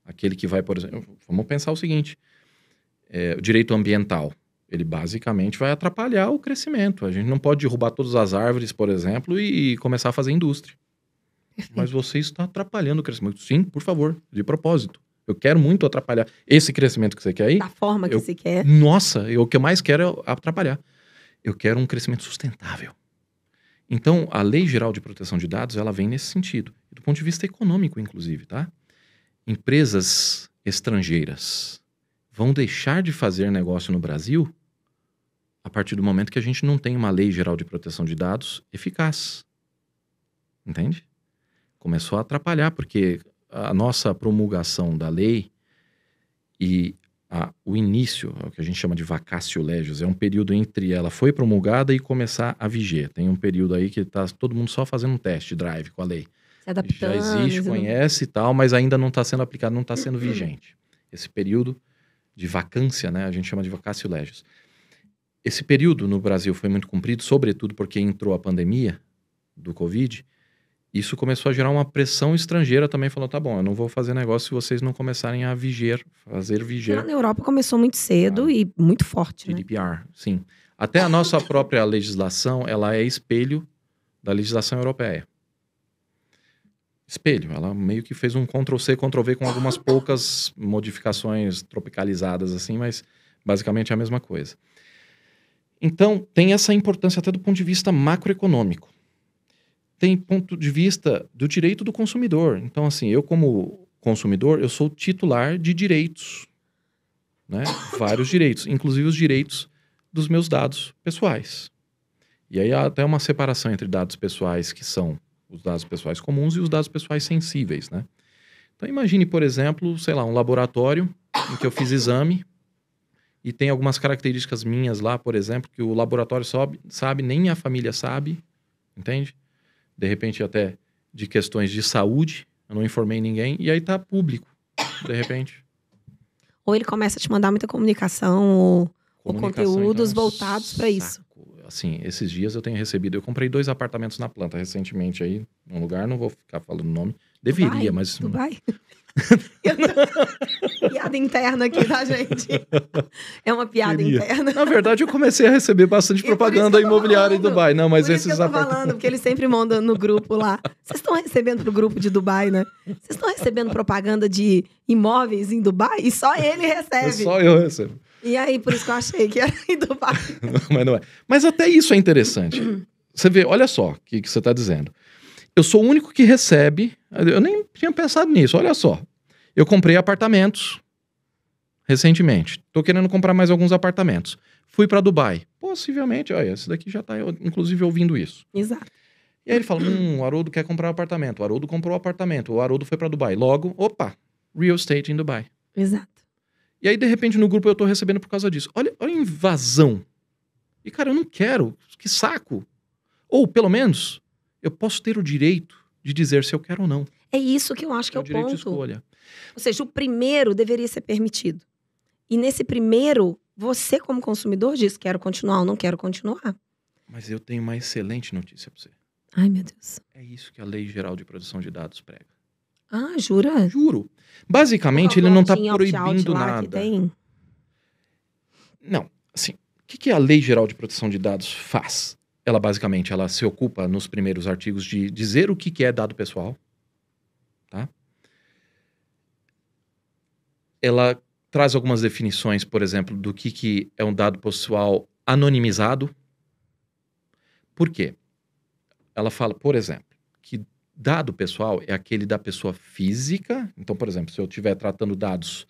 Aquele que vai, por exemplo, vamos pensar o seguinte, o direito ambiental, ele basicamente vai atrapalhar o crescimento. A gente não pode derrubar todas as árvores, por exemplo, e começar a fazer indústria. Mas você está atrapalhando o crescimento. Sim, por favor, de propósito. Eu quero muito atrapalhar esse crescimento que você quer aí. Da forma que você quer. Nossa, o que eu mais quero é atrapalhar. Eu quero um crescimento sustentável. Então, a Lei Geral de Proteção de Dados, ela vem nesse sentido. Do ponto de vista econômico, inclusive, tá? Empresas estrangeiras vão deixar de fazer negócio no Brasil a partir do momento que a gente não tem uma Lei Geral de Proteção de Dados eficaz. Entende? Começou a atrapalhar, porque a nossa promulgação da lei e o início, é o que a gente chama de vacatio legis, é um período entre ela foi promulgada e começar a viger. Tem um período aí que tá todo mundo só fazendo um teste drive com a lei. Se adaptando. Já existe, conhece e tal, mas ainda não está sendo aplicado, não está sendo vigente. Esse período de vacância, né, a gente chama de vacatio legis. Esse período no Brasil foi muito cumprido, sobretudo porque entrou a pandemia do Covid. Isso começou a gerar uma pressão estrangeira também, falando, tá bom, eu não vou fazer negócio se vocês não começarem a fazer viger. Lá na Europa começou muito cedo e muito forte, GDPR, né? Sim. Até a nossa própria legislação, ela é espelho da legislação europeia. Espelho, ela meio que fez um Ctrl-C, Ctrl-V com algumas poucas modificações tropicalizadas assim, mas basicamente é a mesma coisa. Então, tem essa importância até do ponto de vista macroeconômico. Tem ponto de vista do direito do consumidor. Então, assim, eu como consumidor, eu sou titular de direitos, né? Vários direitos, inclusive os direitos dos meus dados pessoais. E aí há até uma separação entre dados pessoais que são os dados pessoais comuns e os dados pessoais sensíveis, né? Então, imagine, por exemplo, sei lá, um laboratório em que eu fiz exame e tem algumas características minhas lá, por exemplo, que o laboratório sabe, nem a família sabe, entende? De repente até de questões de saúde, eu não informei ninguém, e aí tá público, de repente. Ou ele começa a te mandar muita comunicação ou conteúdos então, voltados para isso. Assim, esses dias eu tenho recebido, eu comprei 2 apartamentos na planta recentemente aí, num lugar, não vou ficar falando o nome, deveria, Dubai? mas... Dubai? Piada interna aqui, tá, gente? É uma piada Queria. interna. Na verdade, eu comecei a receber bastante propaganda imobiliária em Dubai. Não, mas por isso esses que eu tô falando, porque eles sempre mandam no grupo lá. Vocês estão recebendo pro grupo de Dubai, né? Vocês estão recebendo propaganda de imóveis em Dubai? E só ele recebe. Só eu recebo. E aí, por isso que eu achei que era em Dubai. Não, mas não é. Mas até isso é interessante. Você vê, olha só o que você está dizendo. Eu sou o único que recebe. Eu nem tinha pensado nisso, olha só. Eu comprei apartamentos recentemente. Tô querendo comprar mais alguns apartamentos. Fui para Dubai. Possivelmente, olha, esse daqui já tá, inclusive, ouvindo isso. Exato. E aí ele fala, o Haroldo quer comprar um apartamento. O Haroldo comprou um apartamento. O Haroldo foi para Dubai. Logo, opa, real estate em Dubai. Exato. E aí, de repente, no grupo eu tô recebendo por causa disso. Olha a invasão. E, cara, eu não quero. Que saco. Ou, pelo menos, eu posso ter o direito de dizer se eu quero ou não. É isso que eu acho que é o direito ponto. de escolha. Ou seja, o primeiro deveria ser permitido. E nesse primeiro, você como consumidor diz, quero continuar ou não quero continuar. Mas eu tenho uma excelente notícia pra você. Ai, meu Deus. É isso que a Lei Geral de Proteção de Dados prega. Ah, jura? Juro. Basicamente, ele não tá proibindo nada. Tem. Não, assim, o que a Lei Geral de Proteção de Dados faz? Ela, basicamente, ela se ocupa nos primeiros artigos de dizer o que é dado pessoal, tá? Ela traz algumas definições, por exemplo, do que é um dado pessoal anonimizado. Por quê? Ela fala, por exemplo, que dado pessoal é aquele da pessoa física. Então, por exemplo, se eu estiver tratando dados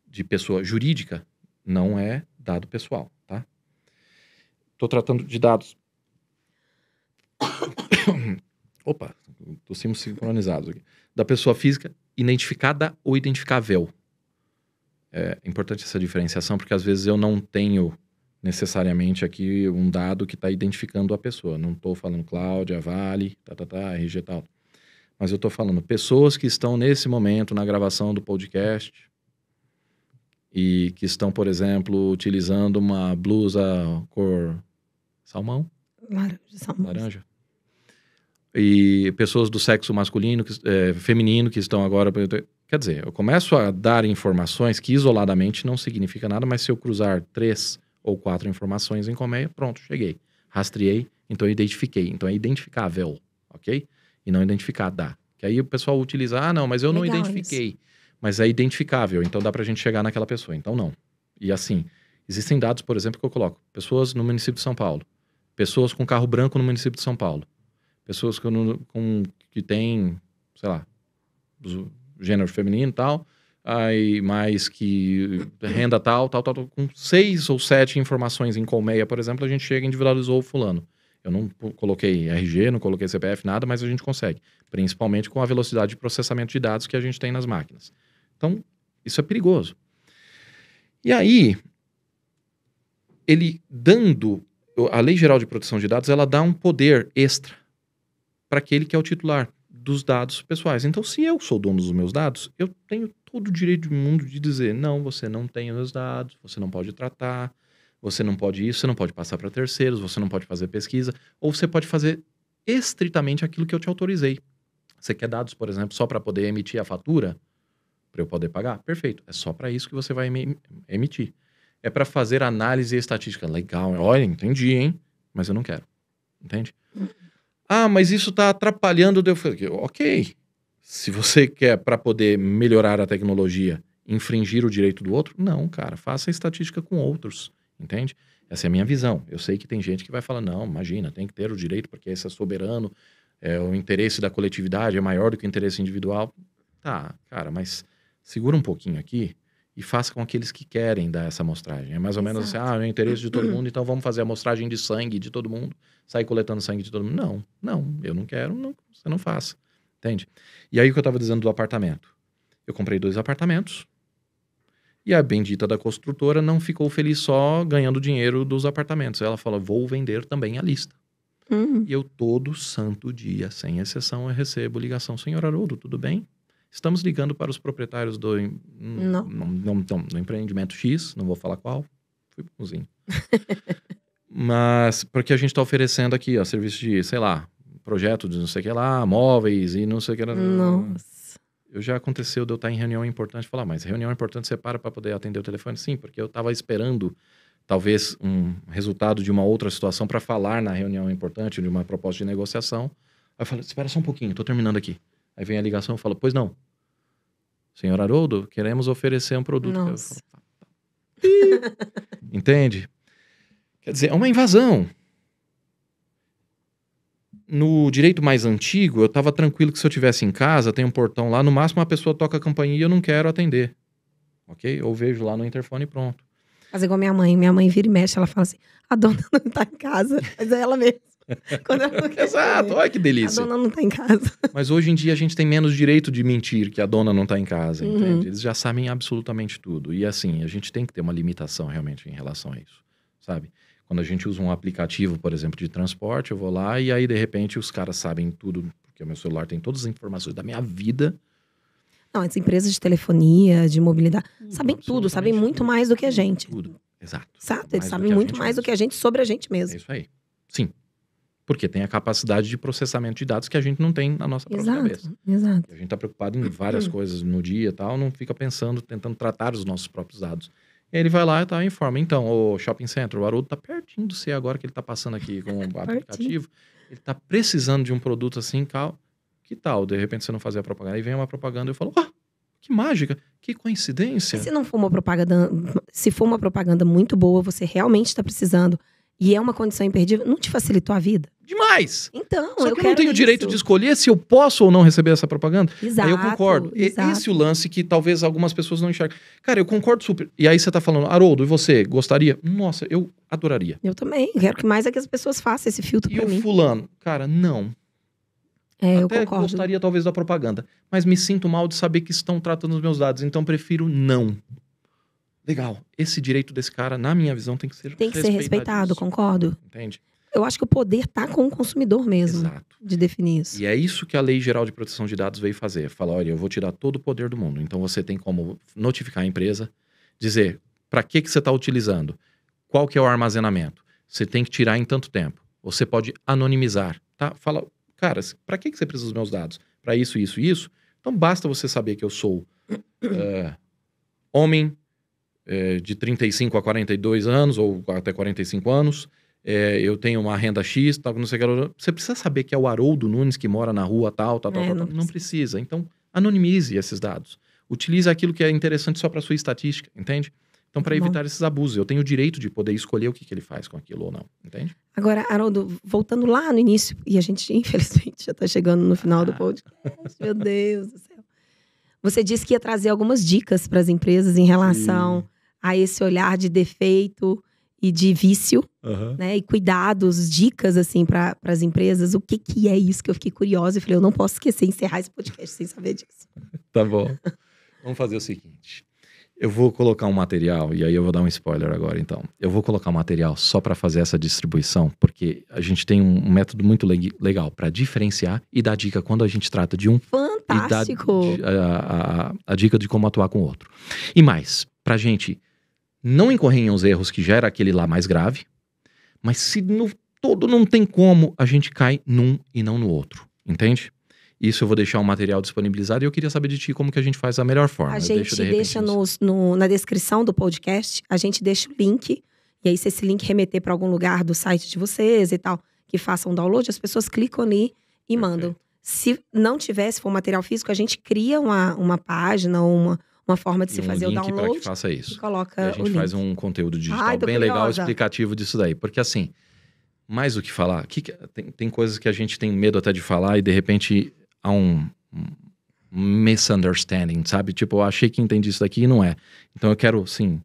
de pessoa jurídica, não é dado pessoal, tá? Estou tratando de dados... Opa, tossimos sincronizados aqui. Da pessoa física identificada ou identificável. É importante essa diferenciação, porque às vezes eu não tenho necessariamente aqui um dado que está identificando a pessoa. Não estou falando Cláudia, Vale, RG e tal. Mas eu estou falando pessoas que estão nesse momento na gravação do podcast e que estão, por exemplo, utilizando uma blusa cor salmão. Laranja. E pessoas do sexo masculino, feminino, que estão agora... Quer dizer, eu começo a dar informações que isoladamente não significa nada, mas se eu cruzar 3 ou 4 informações em colmeia, pronto, cheguei. Rastreei, então identifiquei. Então é identificável, ok? E não identificada. Que aí o pessoal utiliza, não, mas eu não identifiquei. Isso. Mas é identificável, então dá pra gente chegar naquela pessoa. Então não. E assim, existem dados, por exemplo, que eu coloco. Pessoas no município de São Paulo. Pessoas com carro branco no município de São Paulo. Pessoas que têm, sei lá, gênero feminino e tal, aí mais que renda tal, com 6 ou 7 informações em colmeia, por exemplo, a gente chega e individualizou o fulano. Eu não coloquei RG, não coloquei CPF, nada, mas a gente consegue. Principalmente com a velocidade de processamento de dados que a gente tem nas máquinas. Então, isso é perigoso. E aí, a Lei Geral de Proteção de Dados, ela dá um poder extra para aquele que é o titular dos dados pessoais. Então, se eu sou dono dos meus dados, eu tenho todo o direito do mundo de dizer, não, você não tem os meus dados, você não pode tratar, você não pode isso, você não pode passar para terceiros, você não pode fazer pesquisa, ou você pode fazer estritamente aquilo que eu te autorizei. Você quer dados, por exemplo, só para poder emitir a fatura, para eu poder pagar? Perfeito, é só para isso que você vai emitir. É para fazer análise estatística. Legal, olha, entendi, hein? Mas eu não quero, entende? Ah, mas isso está atrapalhando... Eu falei, ok, se você quer, para poder melhorar a tecnologia, infringir o direito do outro, não, cara, faça a estatística com outros, entende? Essa é a minha visão. Eu sei que tem gente que vai falar, não, imagina, tem que ter o direito, porque esse é soberano, o interesse da coletividade é maior do que o interesse individual. Tá, cara, mas segura um pouquinho aqui e faça com aqueles que querem dar essa amostragem. É mais ou menos assim, é o interesse de todo mundo, então vamos fazer a amostragem de sangue de todo mundo, sair coletando sangue de todo mundo. Não, eu não quero, não, você não faça, entende? E aí o que eu estava dizendo do apartamento. Eu comprei 2 apartamentos e a bendita da construtora não ficou feliz só ganhando dinheiro dos apartamentos. Ela falou, vou vender também a lista. E eu todo santo dia, sem exceção, eu recebo ligação. Senhor Haroldo, tudo bem? Estamos ligando para os proprietários do empreendimento X, não vou falar qual, fui bonzinho. Mas porque a gente está oferecendo aqui, ó, serviço de, sei lá, projeto de não sei o que lá, móveis e não sei o que lá. Nossa. Já aconteceu de eu estar em reunião importante e falar, mas reunião importante você para poder atender o telefone? Sim, porque eu estava esperando talvez um resultado de uma outra situação para falar na reunião importante de uma proposta de negociação. Aí eu falei, espera só um pouquinho, estou terminando aqui. Aí vem a ligação e fala, pois não. Senhor Haroldo, queremos oferecer um produto. Nossa. Eu falo, entende? Quer dizer, é uma invasão. No direito mais antigo, eu estava tranquilo que se eu estivesse em casa, tem um portão lá, no máximo uma pessoa toca a campainha e eu não quero atender. Ok? Ou vejo lá no interfone e pronto. Faz igual minha mãe. Minha mãe vira e mexe, ela fala assim, a dona não tá em casa. Mas é ela mesma. Quando ela não quer Exato, atender, olha que delícia. a dona não tá em casa. Mas hoje em dia a gente tem menos direito de mentir que a dona não está em casa, entende? Eles já sabem absolutamente tudo. E assim, a gente tem que ter uma limitação realmente em relação a isso, sabe? Quando a gente usa um aplicativo, por exemplo, de transporte, eu vou lá e aí de repente os caras sabem tudo, porque o meu celular tem todas as informações da minha vida. Não, as empresas de telefonia, de mobilidade, sabem tudo, sabem muito mais do que a gente. Tudo, exato. Exato, eles sabem muito mais do que a gente sobre a gente mesmo. É isso aí, sim. Porque tem a capacidade de processamento de dados que a gente não tem na nossa própria cabeça. Exato. A gente está preocupado em várias coisas no dia e tal, não fica pensando, tentando tratar os nossos próprios dados. E aí ele vai lá e tá, informa. Então, o Shopping Center, o Haroldo tá pertinho do você agora que ele tá passando aqui com o aplicativo. Ele tá precisando de um produto assim, que tal? De repente você não fazer a propaganda. Aí vem uma propaganda e eu falo, que mágica, que coincidência. E se não for uma propaganda, se for uma propaganda muito boa, você realmente está precisando e é uma condição imperdível, não te facilitou a vida? Demais! Então, Só eu que eu não tenho o direito isso. de escolher se eu posso ou não receber essa propaganda. Exato. Aí eu concordo. Exato. Esse é o lance que talvez algumas pessoas não enxergam. Cara, eu concordo super. E aí você tá falando, Haroldo, e você gostaria? Nossa, eu adoraria. Eu também. Quero que mais é que as pessoas façam esse filtro E pra o mim. fulano? Cara, não. Eu Até concordo. gostaria talvez da propaganda. Mas me sinto mal de saber que estão tratando os meus dados. Então prefiro não. Legal. Esse direito desse cara, na minha visão, tem que ser respeitado, concordo. Entende? Eu acho que o poder tá com o consumidor mesmo. Exato. De definir isso. E é isso que a Lei Geral de Proteção de Dados veio fazer. Fala, olha, eu vou tirar todo o poder do mundo. Então você tem como notificar a empresa, dizer para que você está utilizando, qual que é o armazenamento. Você tem que tirar em tanto tempo. Você pode anonimizar, tá? Fala, cara, para que você precisa dos meus dados? Para isso, isso e isso? Então basta você saber que eu sou homem de 35 a 42 anos, ou até 45 anos, eu tenho uma renda X, tal, não sei o que. Você precisa saber que é o Haroldo Nunes que mora na rua tal. Não precisa. Então, anonimize esses dados. Utilize aquilo que é interessante só para sua estatística, entende? Então, para evitar esses abusos, eu tenho o direito de poder escolher o que ele faz com aquilo ou não, entende? Agora, Haroldo, voltando lá no início, e a gente, infelizmente, já está chegando no final do podcast. Meu Deus do céu. Você disse que ia trazer algumas dicas para as empresas em relação a esse olhar de defeito e de vício, né? E cuidados, dicas, assim, para as empresas. O que é isso que eu fiquei curiosa? E falei, eu não posso esquecer, encerrar esse podcast sem saber disso. Tá bom. Vamos fazer o seguinte. Eu vou colocar um material, e aí eu vou dar um spoiler agora, então. Eu vou colocar um material só para fazer essa distribuição, porque a gente tem um método muito legal para diferenciar e dar dica quando a gente trata de um. Fantástico! E dar a dica de como atuar com o outro. E mais, pra gente não incorrer em uns erros que já era aquele lá mais grave, mas se no todo não tem como, a gente cai num e não no outro, entende? Isso eu vou deixar um material disponibilizado e eu queria saber de ti como que a gente faz a melhor forma. A gente deixa na descrição do podcast, a gente deixa o link, e aí se esse link remeter para algum lugar do site de vocês e tal, que façam um download, as pessoas clicam ali e mandam. Se não tiver, se for material físico, a gente cria uma página, uma forma de se fazer o download. Para que faça isso. E coloca e a gente faz um conteúdo digital bem legal, explicativo disso daí. Porque assim, mais do que falar, tem coisas que a gente tem medo até de falar e de repente há um misunderstanding, sabe? Tipo, eu achei que entendi isso daqui e não é. Então eu quero, assim,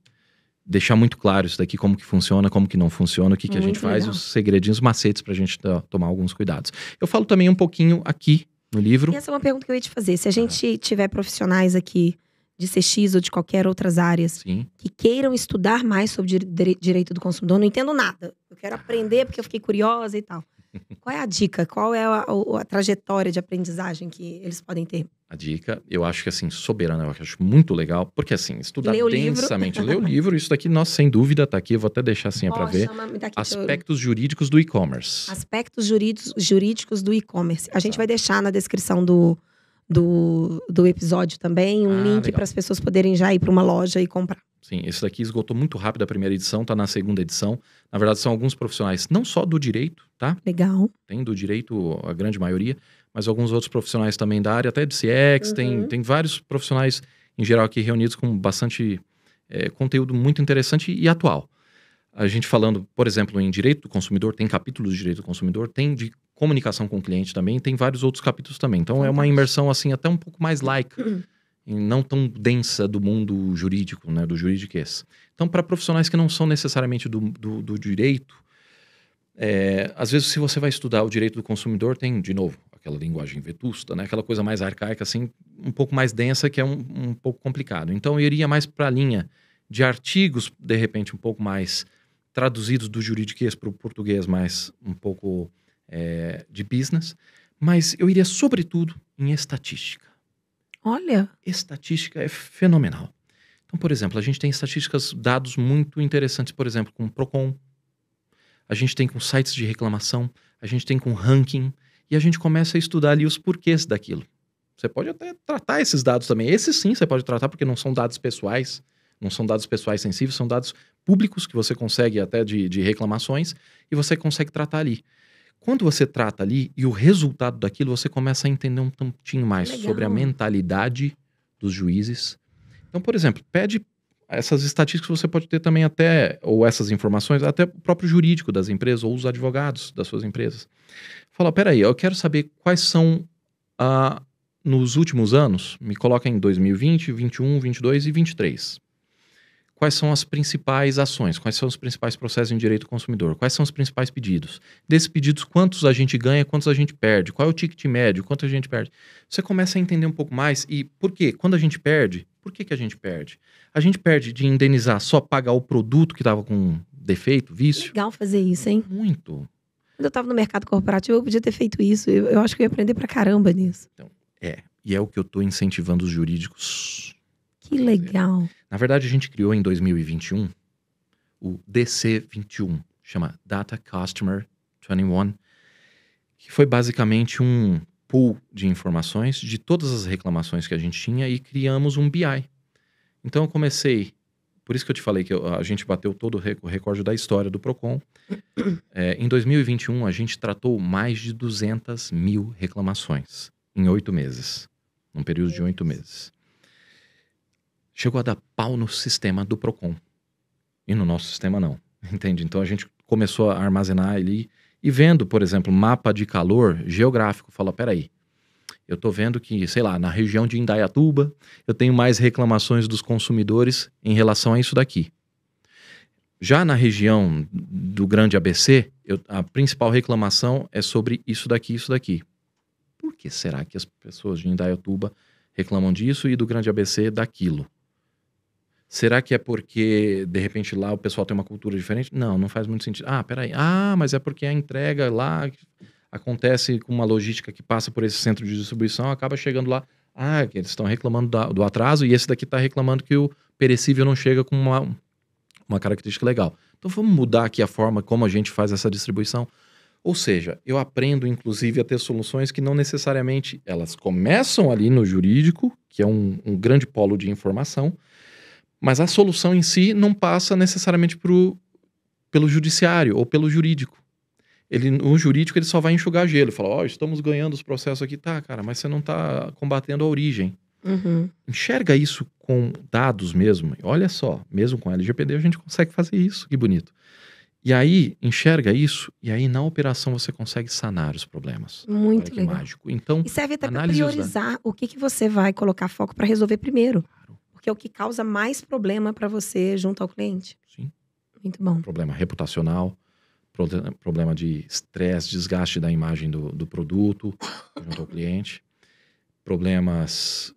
deixar muito claro isso daqui, como que funciona, como que não funciona, o que a gente faz, os segredinhos, os macetes pra gente tomar alguns cuidados. Eu falo também um pouquinho aqui no livro. E essa é uma pergunta que eu ia te fazer. Se a gente tiver profissionais aqui de CX ou de qualquer outras áreas que queiram estudar mais sobre direito do consumidor, não entendo nada. Eu quero aprender porque eu fiquei curiosa e tal. Qual é a dica? Qual é a trajetória de aprendizagem que eles podem ter? A dica, eu acho que assim, soberana, eu acho muito legal, porque assim, estudar Ler o livro. densamente, ler o livro, isso daqui, nossa, sem dúvida, tá aqui, eu vou até deixar assim para ver. Me dá aqui Aspectos jurídicos do e-commerce. Aspectos jurídicos do e-commerce. A gente Exato. vai deixar na descrição do episódio também um link legal. para as pessoas poderem já ir para uma loja e comprar. Sim, esse daqui esgotou muito rápido a primeira edição, tá na segunda edição. Na verdade, são alguns profissionais, não só do direito, tá? Legal. Tem do direito a grande maioria, mas alguns outros profissionais também da área, até de CX, tem vários profissionais em geral aqui reunidos com bastante conteúdo muito interessante e atual. A gente falando, por exemplo, em direito do consumidor, tem capítulos de direito do consumidor, tem de comunicação com o cliente também, tem vários outros capítulos também. Então é uma imersão assim até um pouco mais laica, e não tão densa do mundo jurídico, né, do juridiquês. Então para profissionais que não são necessariamente do direito, às vezes se você vai estudar o direito do consumidor, tem, de novo, aquela linguagem vetusta, né, aquela coisa mais arcaica, assim, um pouco mais densa, que é um pouco complicado. Então eu iria mais para a linha de artigos, de repente, um pouco mais traduzidos do juridiquês para o português, mais um pouco de business, mas eu iria sobretudo em estatística. Olha! Estatística é fenomenal. Então, por exemplo, a gente tem estatísticas, dados muito interessantes, por exemplo, com o Procon, a gente tem com sites de reclamação, a gente tem com ranking, e a gente começa a estudar ali os porquês daquilo. Você pode até tratar esses dados também. Esses sim você pode tratar, porque não são dados pessoais, não são dados pessoais sensíveis, são dados públicos que você consegue até de reclamações, e você consegue tratar ali. Quando você trata ali e o resultado daquilo, você começa a entender um tantinho mais sobre a mentalidade dos juízes. Então, por exemplo, pede essas estatísticas, você pode ter também até, ou essas informações, até o próprio jurídico das empresas ou os advogados das suas empresas. Fala, peraí, eu quero saber quais são, nos últimos anos, me coloca em 2020, 21, 22 e 23. Quais são as principais ações? Quais são os principais processos em direito do consumidor? Quais são os principais pedidos? Desses pedidos, quantos a gente ganha, quantos a gente perde? Qual é o ticket médio, quanto a gente perde? Você começa a entender um pouco mais. E por quê? Quando a gente perde, por que a gente perde? A gente perde de indenizar só pagar o produto que estava com defeito, vício? Legal fazer isso, hein? Muito. Quando eu estava no mercado corporativo, eu podia ter feito isso. Eu acho que eu ia aprender pra caramba nisso. Então, e é o que eu estou incentivando os jurídicos. Que legal. Na verdade, a gente criou em 2021 o DC21, chama Data Customer 21, que foi basicamente um pool de informações de todas as reclamações que a gente tinha e criamos um BI. Então eu comecei, por isso que eu te falei que a gente bateu todo o recorde da história do Procon. Em 2021, a gente tratou mais de 200 mil reclamações em 8 meses, num período de 8 meses. Chegou a dar pau no sistema do Procon. E no nosso sistema não, entende? Então a gente começou a armazenar ali e vendo, por exemplo, mapa de calor geográfico. Fala, peraí, eu tô vendo que, sei lá, na região de Indaiatuba, eu tenho mais reclamações dos consumidores em relação a isso daqui. Já na região do Grande ABC, a principal reclamação é sobre isso daqui e isso daqui. Por que será que as pessoas de Indaiatuba reclamam disso e do Grande ABC daquilo? Será que é porque, de repente, lá o pessoal tem uma cultura diferente? Não, não faz muito sentido. Peraí. Mas é porque a entrega lá acontece com uma logística que passa por esse centro de distribuição, acaba chegando lá. Que eles estão reclamando do atraso e esse daqui está reclamando que o perecível não chega com uma característica legal. Então vamos mudar aqui a forma como a gente faz essa distribuição. Ou seja, eu aprendo, inclusive, a ter soluções que não necessariamente elas começam ali no jurídico, que é um grande polo de informação, mas a solução em si não passa necessariamente pelo judiciário ou pelo jurídico. O jurídico ele só vai enxugar gelo. Fala, estamos ganhando os processos aqui. Tá, cara, mas você não está combatendo a origem. Uhum. Enxerga isso com dados mesmo. Olha só, mesmo com a LGPD a gente consegue fazer isso. Que bonito. E aí, enxerga isso e aí na operação você consegue sanar os problemas. Muito Olha que legal. mágico. Então, e serve até para priorizar o que você vai colocar foco para resolver primeiro. Porque é o que causa mais problema para você junto ao cliente. Sim. Muito bom. Problema reputacional, problema de estresse, desgaste da imagem do produto junto ao cliente, problemas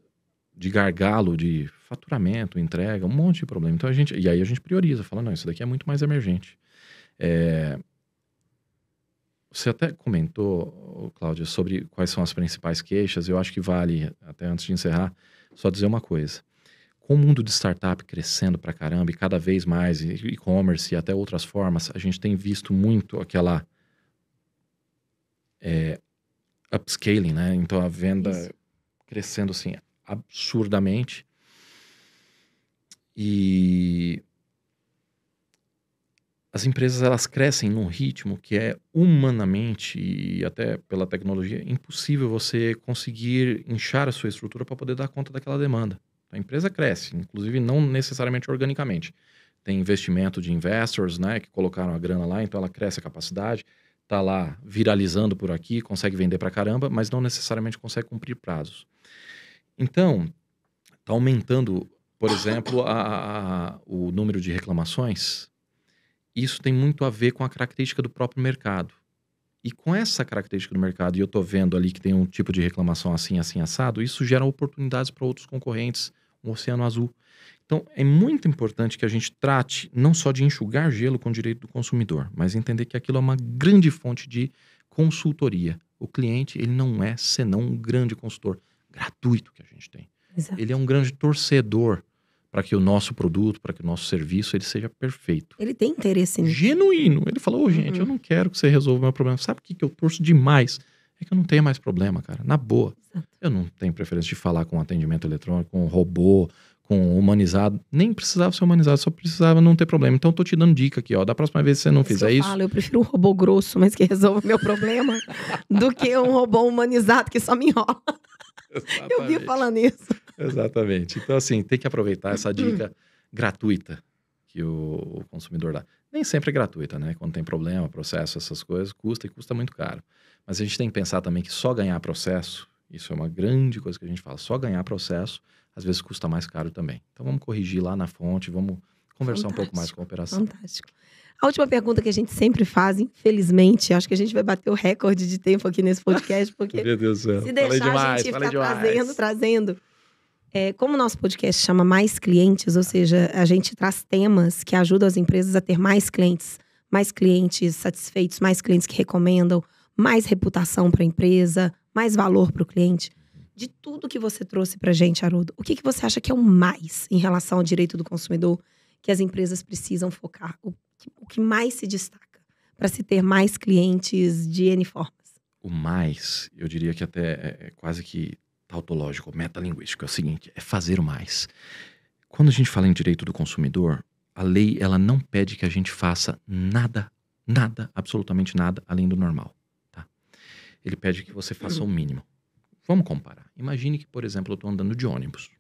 de gargalo de faturamento, entrega, um monte de problema. Então e aí a gente prioriza, fala, não, isso daqui é muito mais emergente. Você até comentou, Cláudia, sobre quais são as principais queixas. Eu acho que vale, até antes de encerrar, só dizer uma coisa. Com o mundo de startup crescendo pra caramba e cada vez mais e-commerce e até outras formas, a gente tem visto muito aquela upscaling, né? Então a venda crescendo assim absurdamente. E as empresas, elas crescem num ritmo que é humanamente e até pela tecnologia impossível você conseguir inchar a sua estrutura para poder dar conta daquela demanda. A empresa cresce, inclusive não necessariamente organicamente. Tem investimento de investors, né, que colocaram a grana lá, então ela cresce a capacidade, tá lá viralizando por aqui, consegue vender pra caramba, mas não necessariamente consegue cumprir prazos. Então, tá aumentando, por exemplo, o número de reclamações. Isso tem muito a ver com a característica do próprio mercado. E com essa característica do mercado, e eu tô vendo ali que tem um tipo de reclamação assim, assim, assado, isso gera oportunidades para outros concorrentes, um oceano azul. Então, é muito importante que a gente trate não só de enxugar gelo com o direito do consumidor, mas entender que aquilo é uma grande fonte de consultoria. O cliente, ele não é senão um grande consultor gratuito que a gente tem. Exato. Ele é um grande torcedor para que o nosso produto, para que o nosso serviço, ele seja perfeito. Ele tem interesse nisso. Genuíno. Ele falou, gente, eu não quero que você resolva o meu problema. Sabe o que eu torço demais? É que eu não tenho mais problema, cara. Na boa. Exato. Eu não tenho preferência de falar com atendimento eletrônico, com robô, com humanizado. Nem precisava ser humanizado, só precisava não ter problema. Então, eu tô te dando dica aqui, ó. Da próxima vez que você não fizer isso... Eu prefiro um robô grosso, mas que resolva o meu problema, do que um robô humanizado que só me enrola. Exatamente. Eu vi falando isso. Exatamente. Então, assim, tem que aproveitar essa dica gratuita que o consumidor dá. Nem sempre é gratuita, né? Quando tem problema, processo, essas coisas, custa e custa muito caro. Mas a gente tem que pensar também que só ganhar processo, isso é uma grande coisa que a gente fala, só ganhar processo, às vezes custa mais caro também. Então, vamos corrigir lá na fonte, vamos conversar um pouco mais com a operação. Fantástico. A última pergunta que a gente sempre faz, infelizmente, acho que a gente vai bater o recorde de tempo aqui nesse podcast, porque Meu Deus do céu. se deixar demais, a gente ficar trazendo. Como o nosso podcast chama Mais Clientes, ou seja, a gente traz temas que ajudam as empresas a ter mais clientes satisfeitos, mais clientes que recomendam, mais reputação para a empresa, mais valor para o cliente. De tudo que você trouxe para a gente, Haroldo, o que você acha que é o mais em relação ao direito do consumidor que as empresas precisam focar? O que mais se destaca para se ter mais clientes de N formas? O mais, eu diria que até é quase que tautológico, metalinguístico. É o seguinte, é fazer o mais. Quando a gente fala em direito do consumidor, a lei, ela não pede que a gente faça nada, absolutamente nada, além do normal. Tá? Ele pede que você faça o mínimo. Vamos comparar. Imagine que, por exemplo, eu estou andando de ônibus.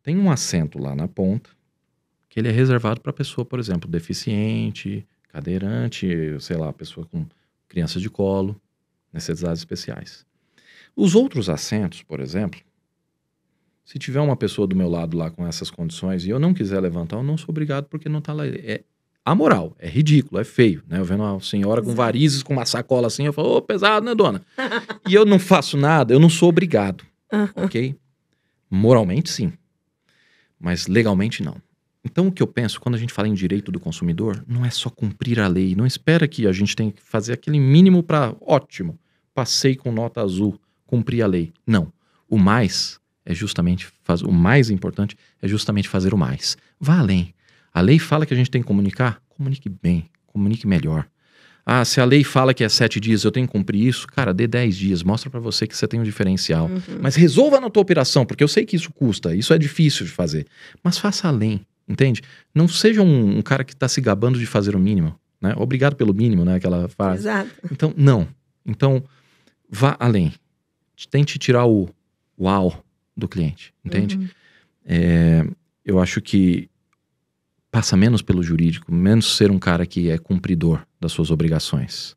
Tem um assento lá na ponta, que ele é reservado para pessoa, por exemplo, deficiente, cadeirante, sei lá, pessoa com crianças de colo, necessidades especiais. Os outros assentos, por exemplo, se tiver uma pessoa do meu lado lá com essas condições e eu não quiser levantar, eu não sou obrigado porque não tá lá. É amoral, é ridículo, é feio, né? Eu vendo uma senhora com varizes, com uma sacola assim, eu falo, pesado, né, dona? E eu não faço nada, eu não sou obrigado, ok? Moralmente, sim. Mas legalmente, não. Então, o que eu penso, quando a gente fala em direito do consumidor, não é só cumprir a lei. Não espera que a gente tenha que fazer aquele mínimo para, ótimo, passei com nota azul, cumprir a lei. Não. O mais é justamente, o mais importante é justamente fazer o mais. Vá além. A lei fala que a gente tem que comunicar, comunique bem, comunique melhor. Ah, se a lei fala que é 7 dias, eu tenho que cumprir isso, cara, dê 10 dias, mostra pra você que você tem um diferencial. Mas resolva na tua operação, porque eu sei que isso custa, isso é difícil de fazer. Mas faça além. Entende? Não seja um cara que está se gabando de fazer o mínimo, né? Obrigado pelo mínimo, né? Aquela frase. Exato. Então, não. Então, vá além. Tente tirar o uau do cliente, entende? Eu acho que passa menos pelo jurídico, menos ser um cara que é cumpridor das suas obrigações.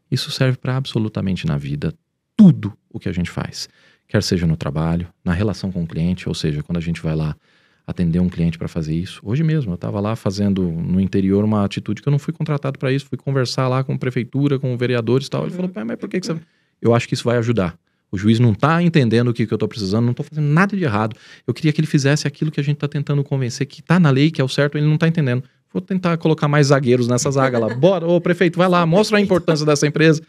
Isso serve para absolutamente na vida, tudo o que a gente faz. Quer seja no trabalho, na relação com o cliente, ou seja, quando a gente vai lá atender um cliente para fazer isso. Hoje mesmo, eu estava lá fazendo no interior uma atitude que eu não fui contratado para isso, fui conversar lá com a prefeitura, com vereadores e tal. Ele falou, pai, mas por que você... Eu acho que isso vai ajudar. O juiz não está entendendo o que eu estou precisando, não estou fazendo nada de errado. Eu queria que ele fizesse aquilo que a gente está tentando convencer, que está na lei, que é o certo, ele não está entendendo. Vou tentar colocar mais zagueiros nessa zaga lá. Bora, ô prefeito, vai lá, mostra a importância dessa empresa.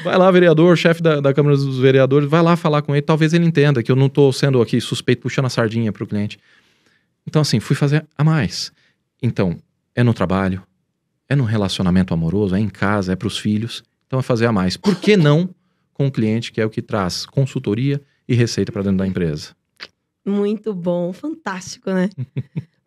Vai lá, vereador, chefe da Câmara dos Vereadores, vai lá falar com ele. Talvez ele entenda que eu não estou sendo aqui suspeito puxando a sardinha para o cliente. Então, assim, fui fazer a mais. Então, é no trabalho, é no relacionamento amoroso, é em casa, é para os filhos. Então, é fazer a mais. Por que não com o cliente, que é o que traz consultoria e receita para dentro da empresa? Muito bom, fantástico, né?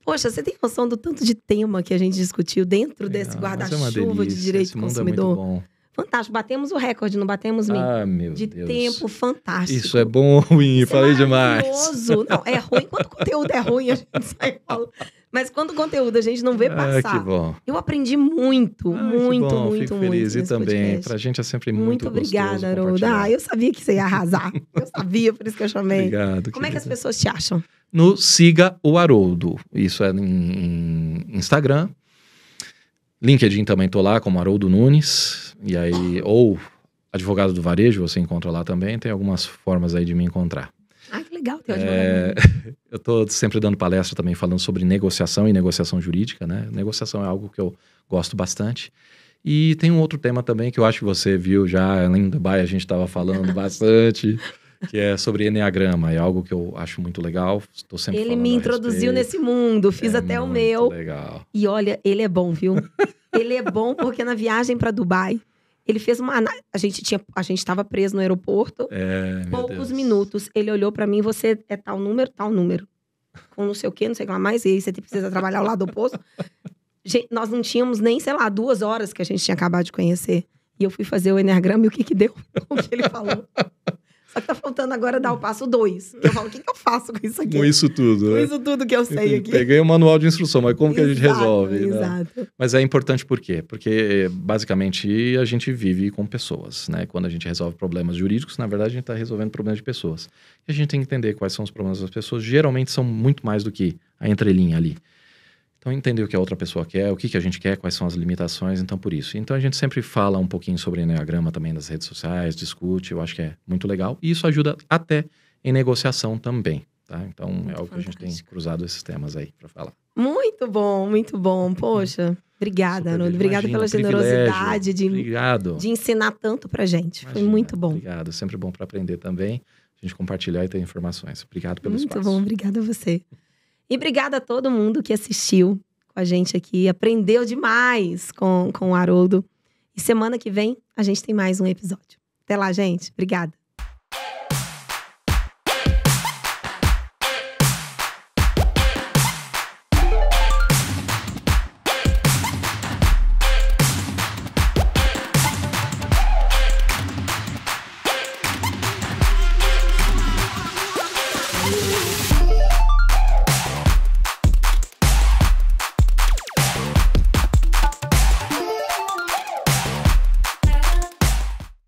Poxa, você tem noção do tanto de tema que a gente discutiu dentro desse guarda-chuva de direito do consumidor? É muito bom. Fantástico. Batemos o recorde, não batemos, Mi? Meu de Deus. tempo fantástico. Isso é bom ou ruim? Isso Falei é demais. Não, é ruim. Quando o conteúdo é ruim, a gente sai falando. Mas quando o conteúdo a gente não vê passar. Que bom. Eu aprendi muito, muito, que bom. muito, Fico muito. feliz. E também, podcast. pra gente é sempre muito obrigada, gostoso. Haroldo. Eu sabia que você ia arrasar. Eu sabia, por isso que eu chamei. Obrigado. Como é que as pessoas te acham? No Siga o Haroldo. Isso é em Instagram. LinkedIn também tô lá, como Haroldo Nunes. E aí, ou Advogado do Varejo, você encontra lá também. Tem algumas formas aí de me encontrar. Que legal ter advogado. Eu tô sempre dando palestra também falando sobre negociação e negociação jurídica, né? Negociação é algo que eu gosto bastante. E tem um outro tema também que eu acho que você viu já em Dubai, a gente estava falando bastante, que é sobre Enneagrama. É algo que eu acho muito legal. Estou sempre Ele falando me introduziu nesse mundo, fiz até o meu. Legal. E olha, ele é bom, viu? Ele é bom porque na viagem para Dubai, ele fez uma... A gente estava preso no aeroporto, poucos minutos. Ele olhou para mim, você é tal número. Com não sei o quê, não sei o que lá mais. E aí você precisa trabalhar ao lado oposto. Gente, nós não tínhamos nem, 2 horas que a gente tinha acabado de conhecer. E eu fui fazer o Enneagrama e o que deu? O que ele falou. Só que tá faltando agora dar o passo 2. Eu falo, o que eu faço com isso aqui? Com isso tudo, Com isso tudo que eu sei aqui. Peguei o manual de instrução, mas como que a gente resolve? Exato. Né? Mas é importante por quê? Porque, basicamente, a gente vive com pessoas, né? Quando a gente resolve problemas jurídicos, na verdade, a gente está resolvendo problemas de pessoas. E a gente tem que entender quais são os problemas das pessoas. Geralmente, são muito mais do que a entrelinha ali. Então, entender o que a outra pessoa quer, o que a gente quer, quais são as limitações, então por isso. Então, a gente sempre fala um pouquinho sobre Enneagrama também nas redes sociais, discute, eu acho que é muito legal. E isso ajuda até em negociação também, tá? Então, é algo que a gente tem cruzado esses temas aí para falar. Muito bom, muito bom. Poxa, obrigada, Haroldo. Obrigada pela generosidade de ensinar tanto pra gente. Foi muito bom. Obrigado, sempre bom para aprender também. A gente compartilhar e ter informações. Obrigado pelo espaço. Muito bom, obrigada a você. E obrigada a todo mundo que assistiu com a gente aqui. Aprendeu demais com o Haroldo. E semana que vem a gente tem mais um episódio. Até lá, gente. Obrigada.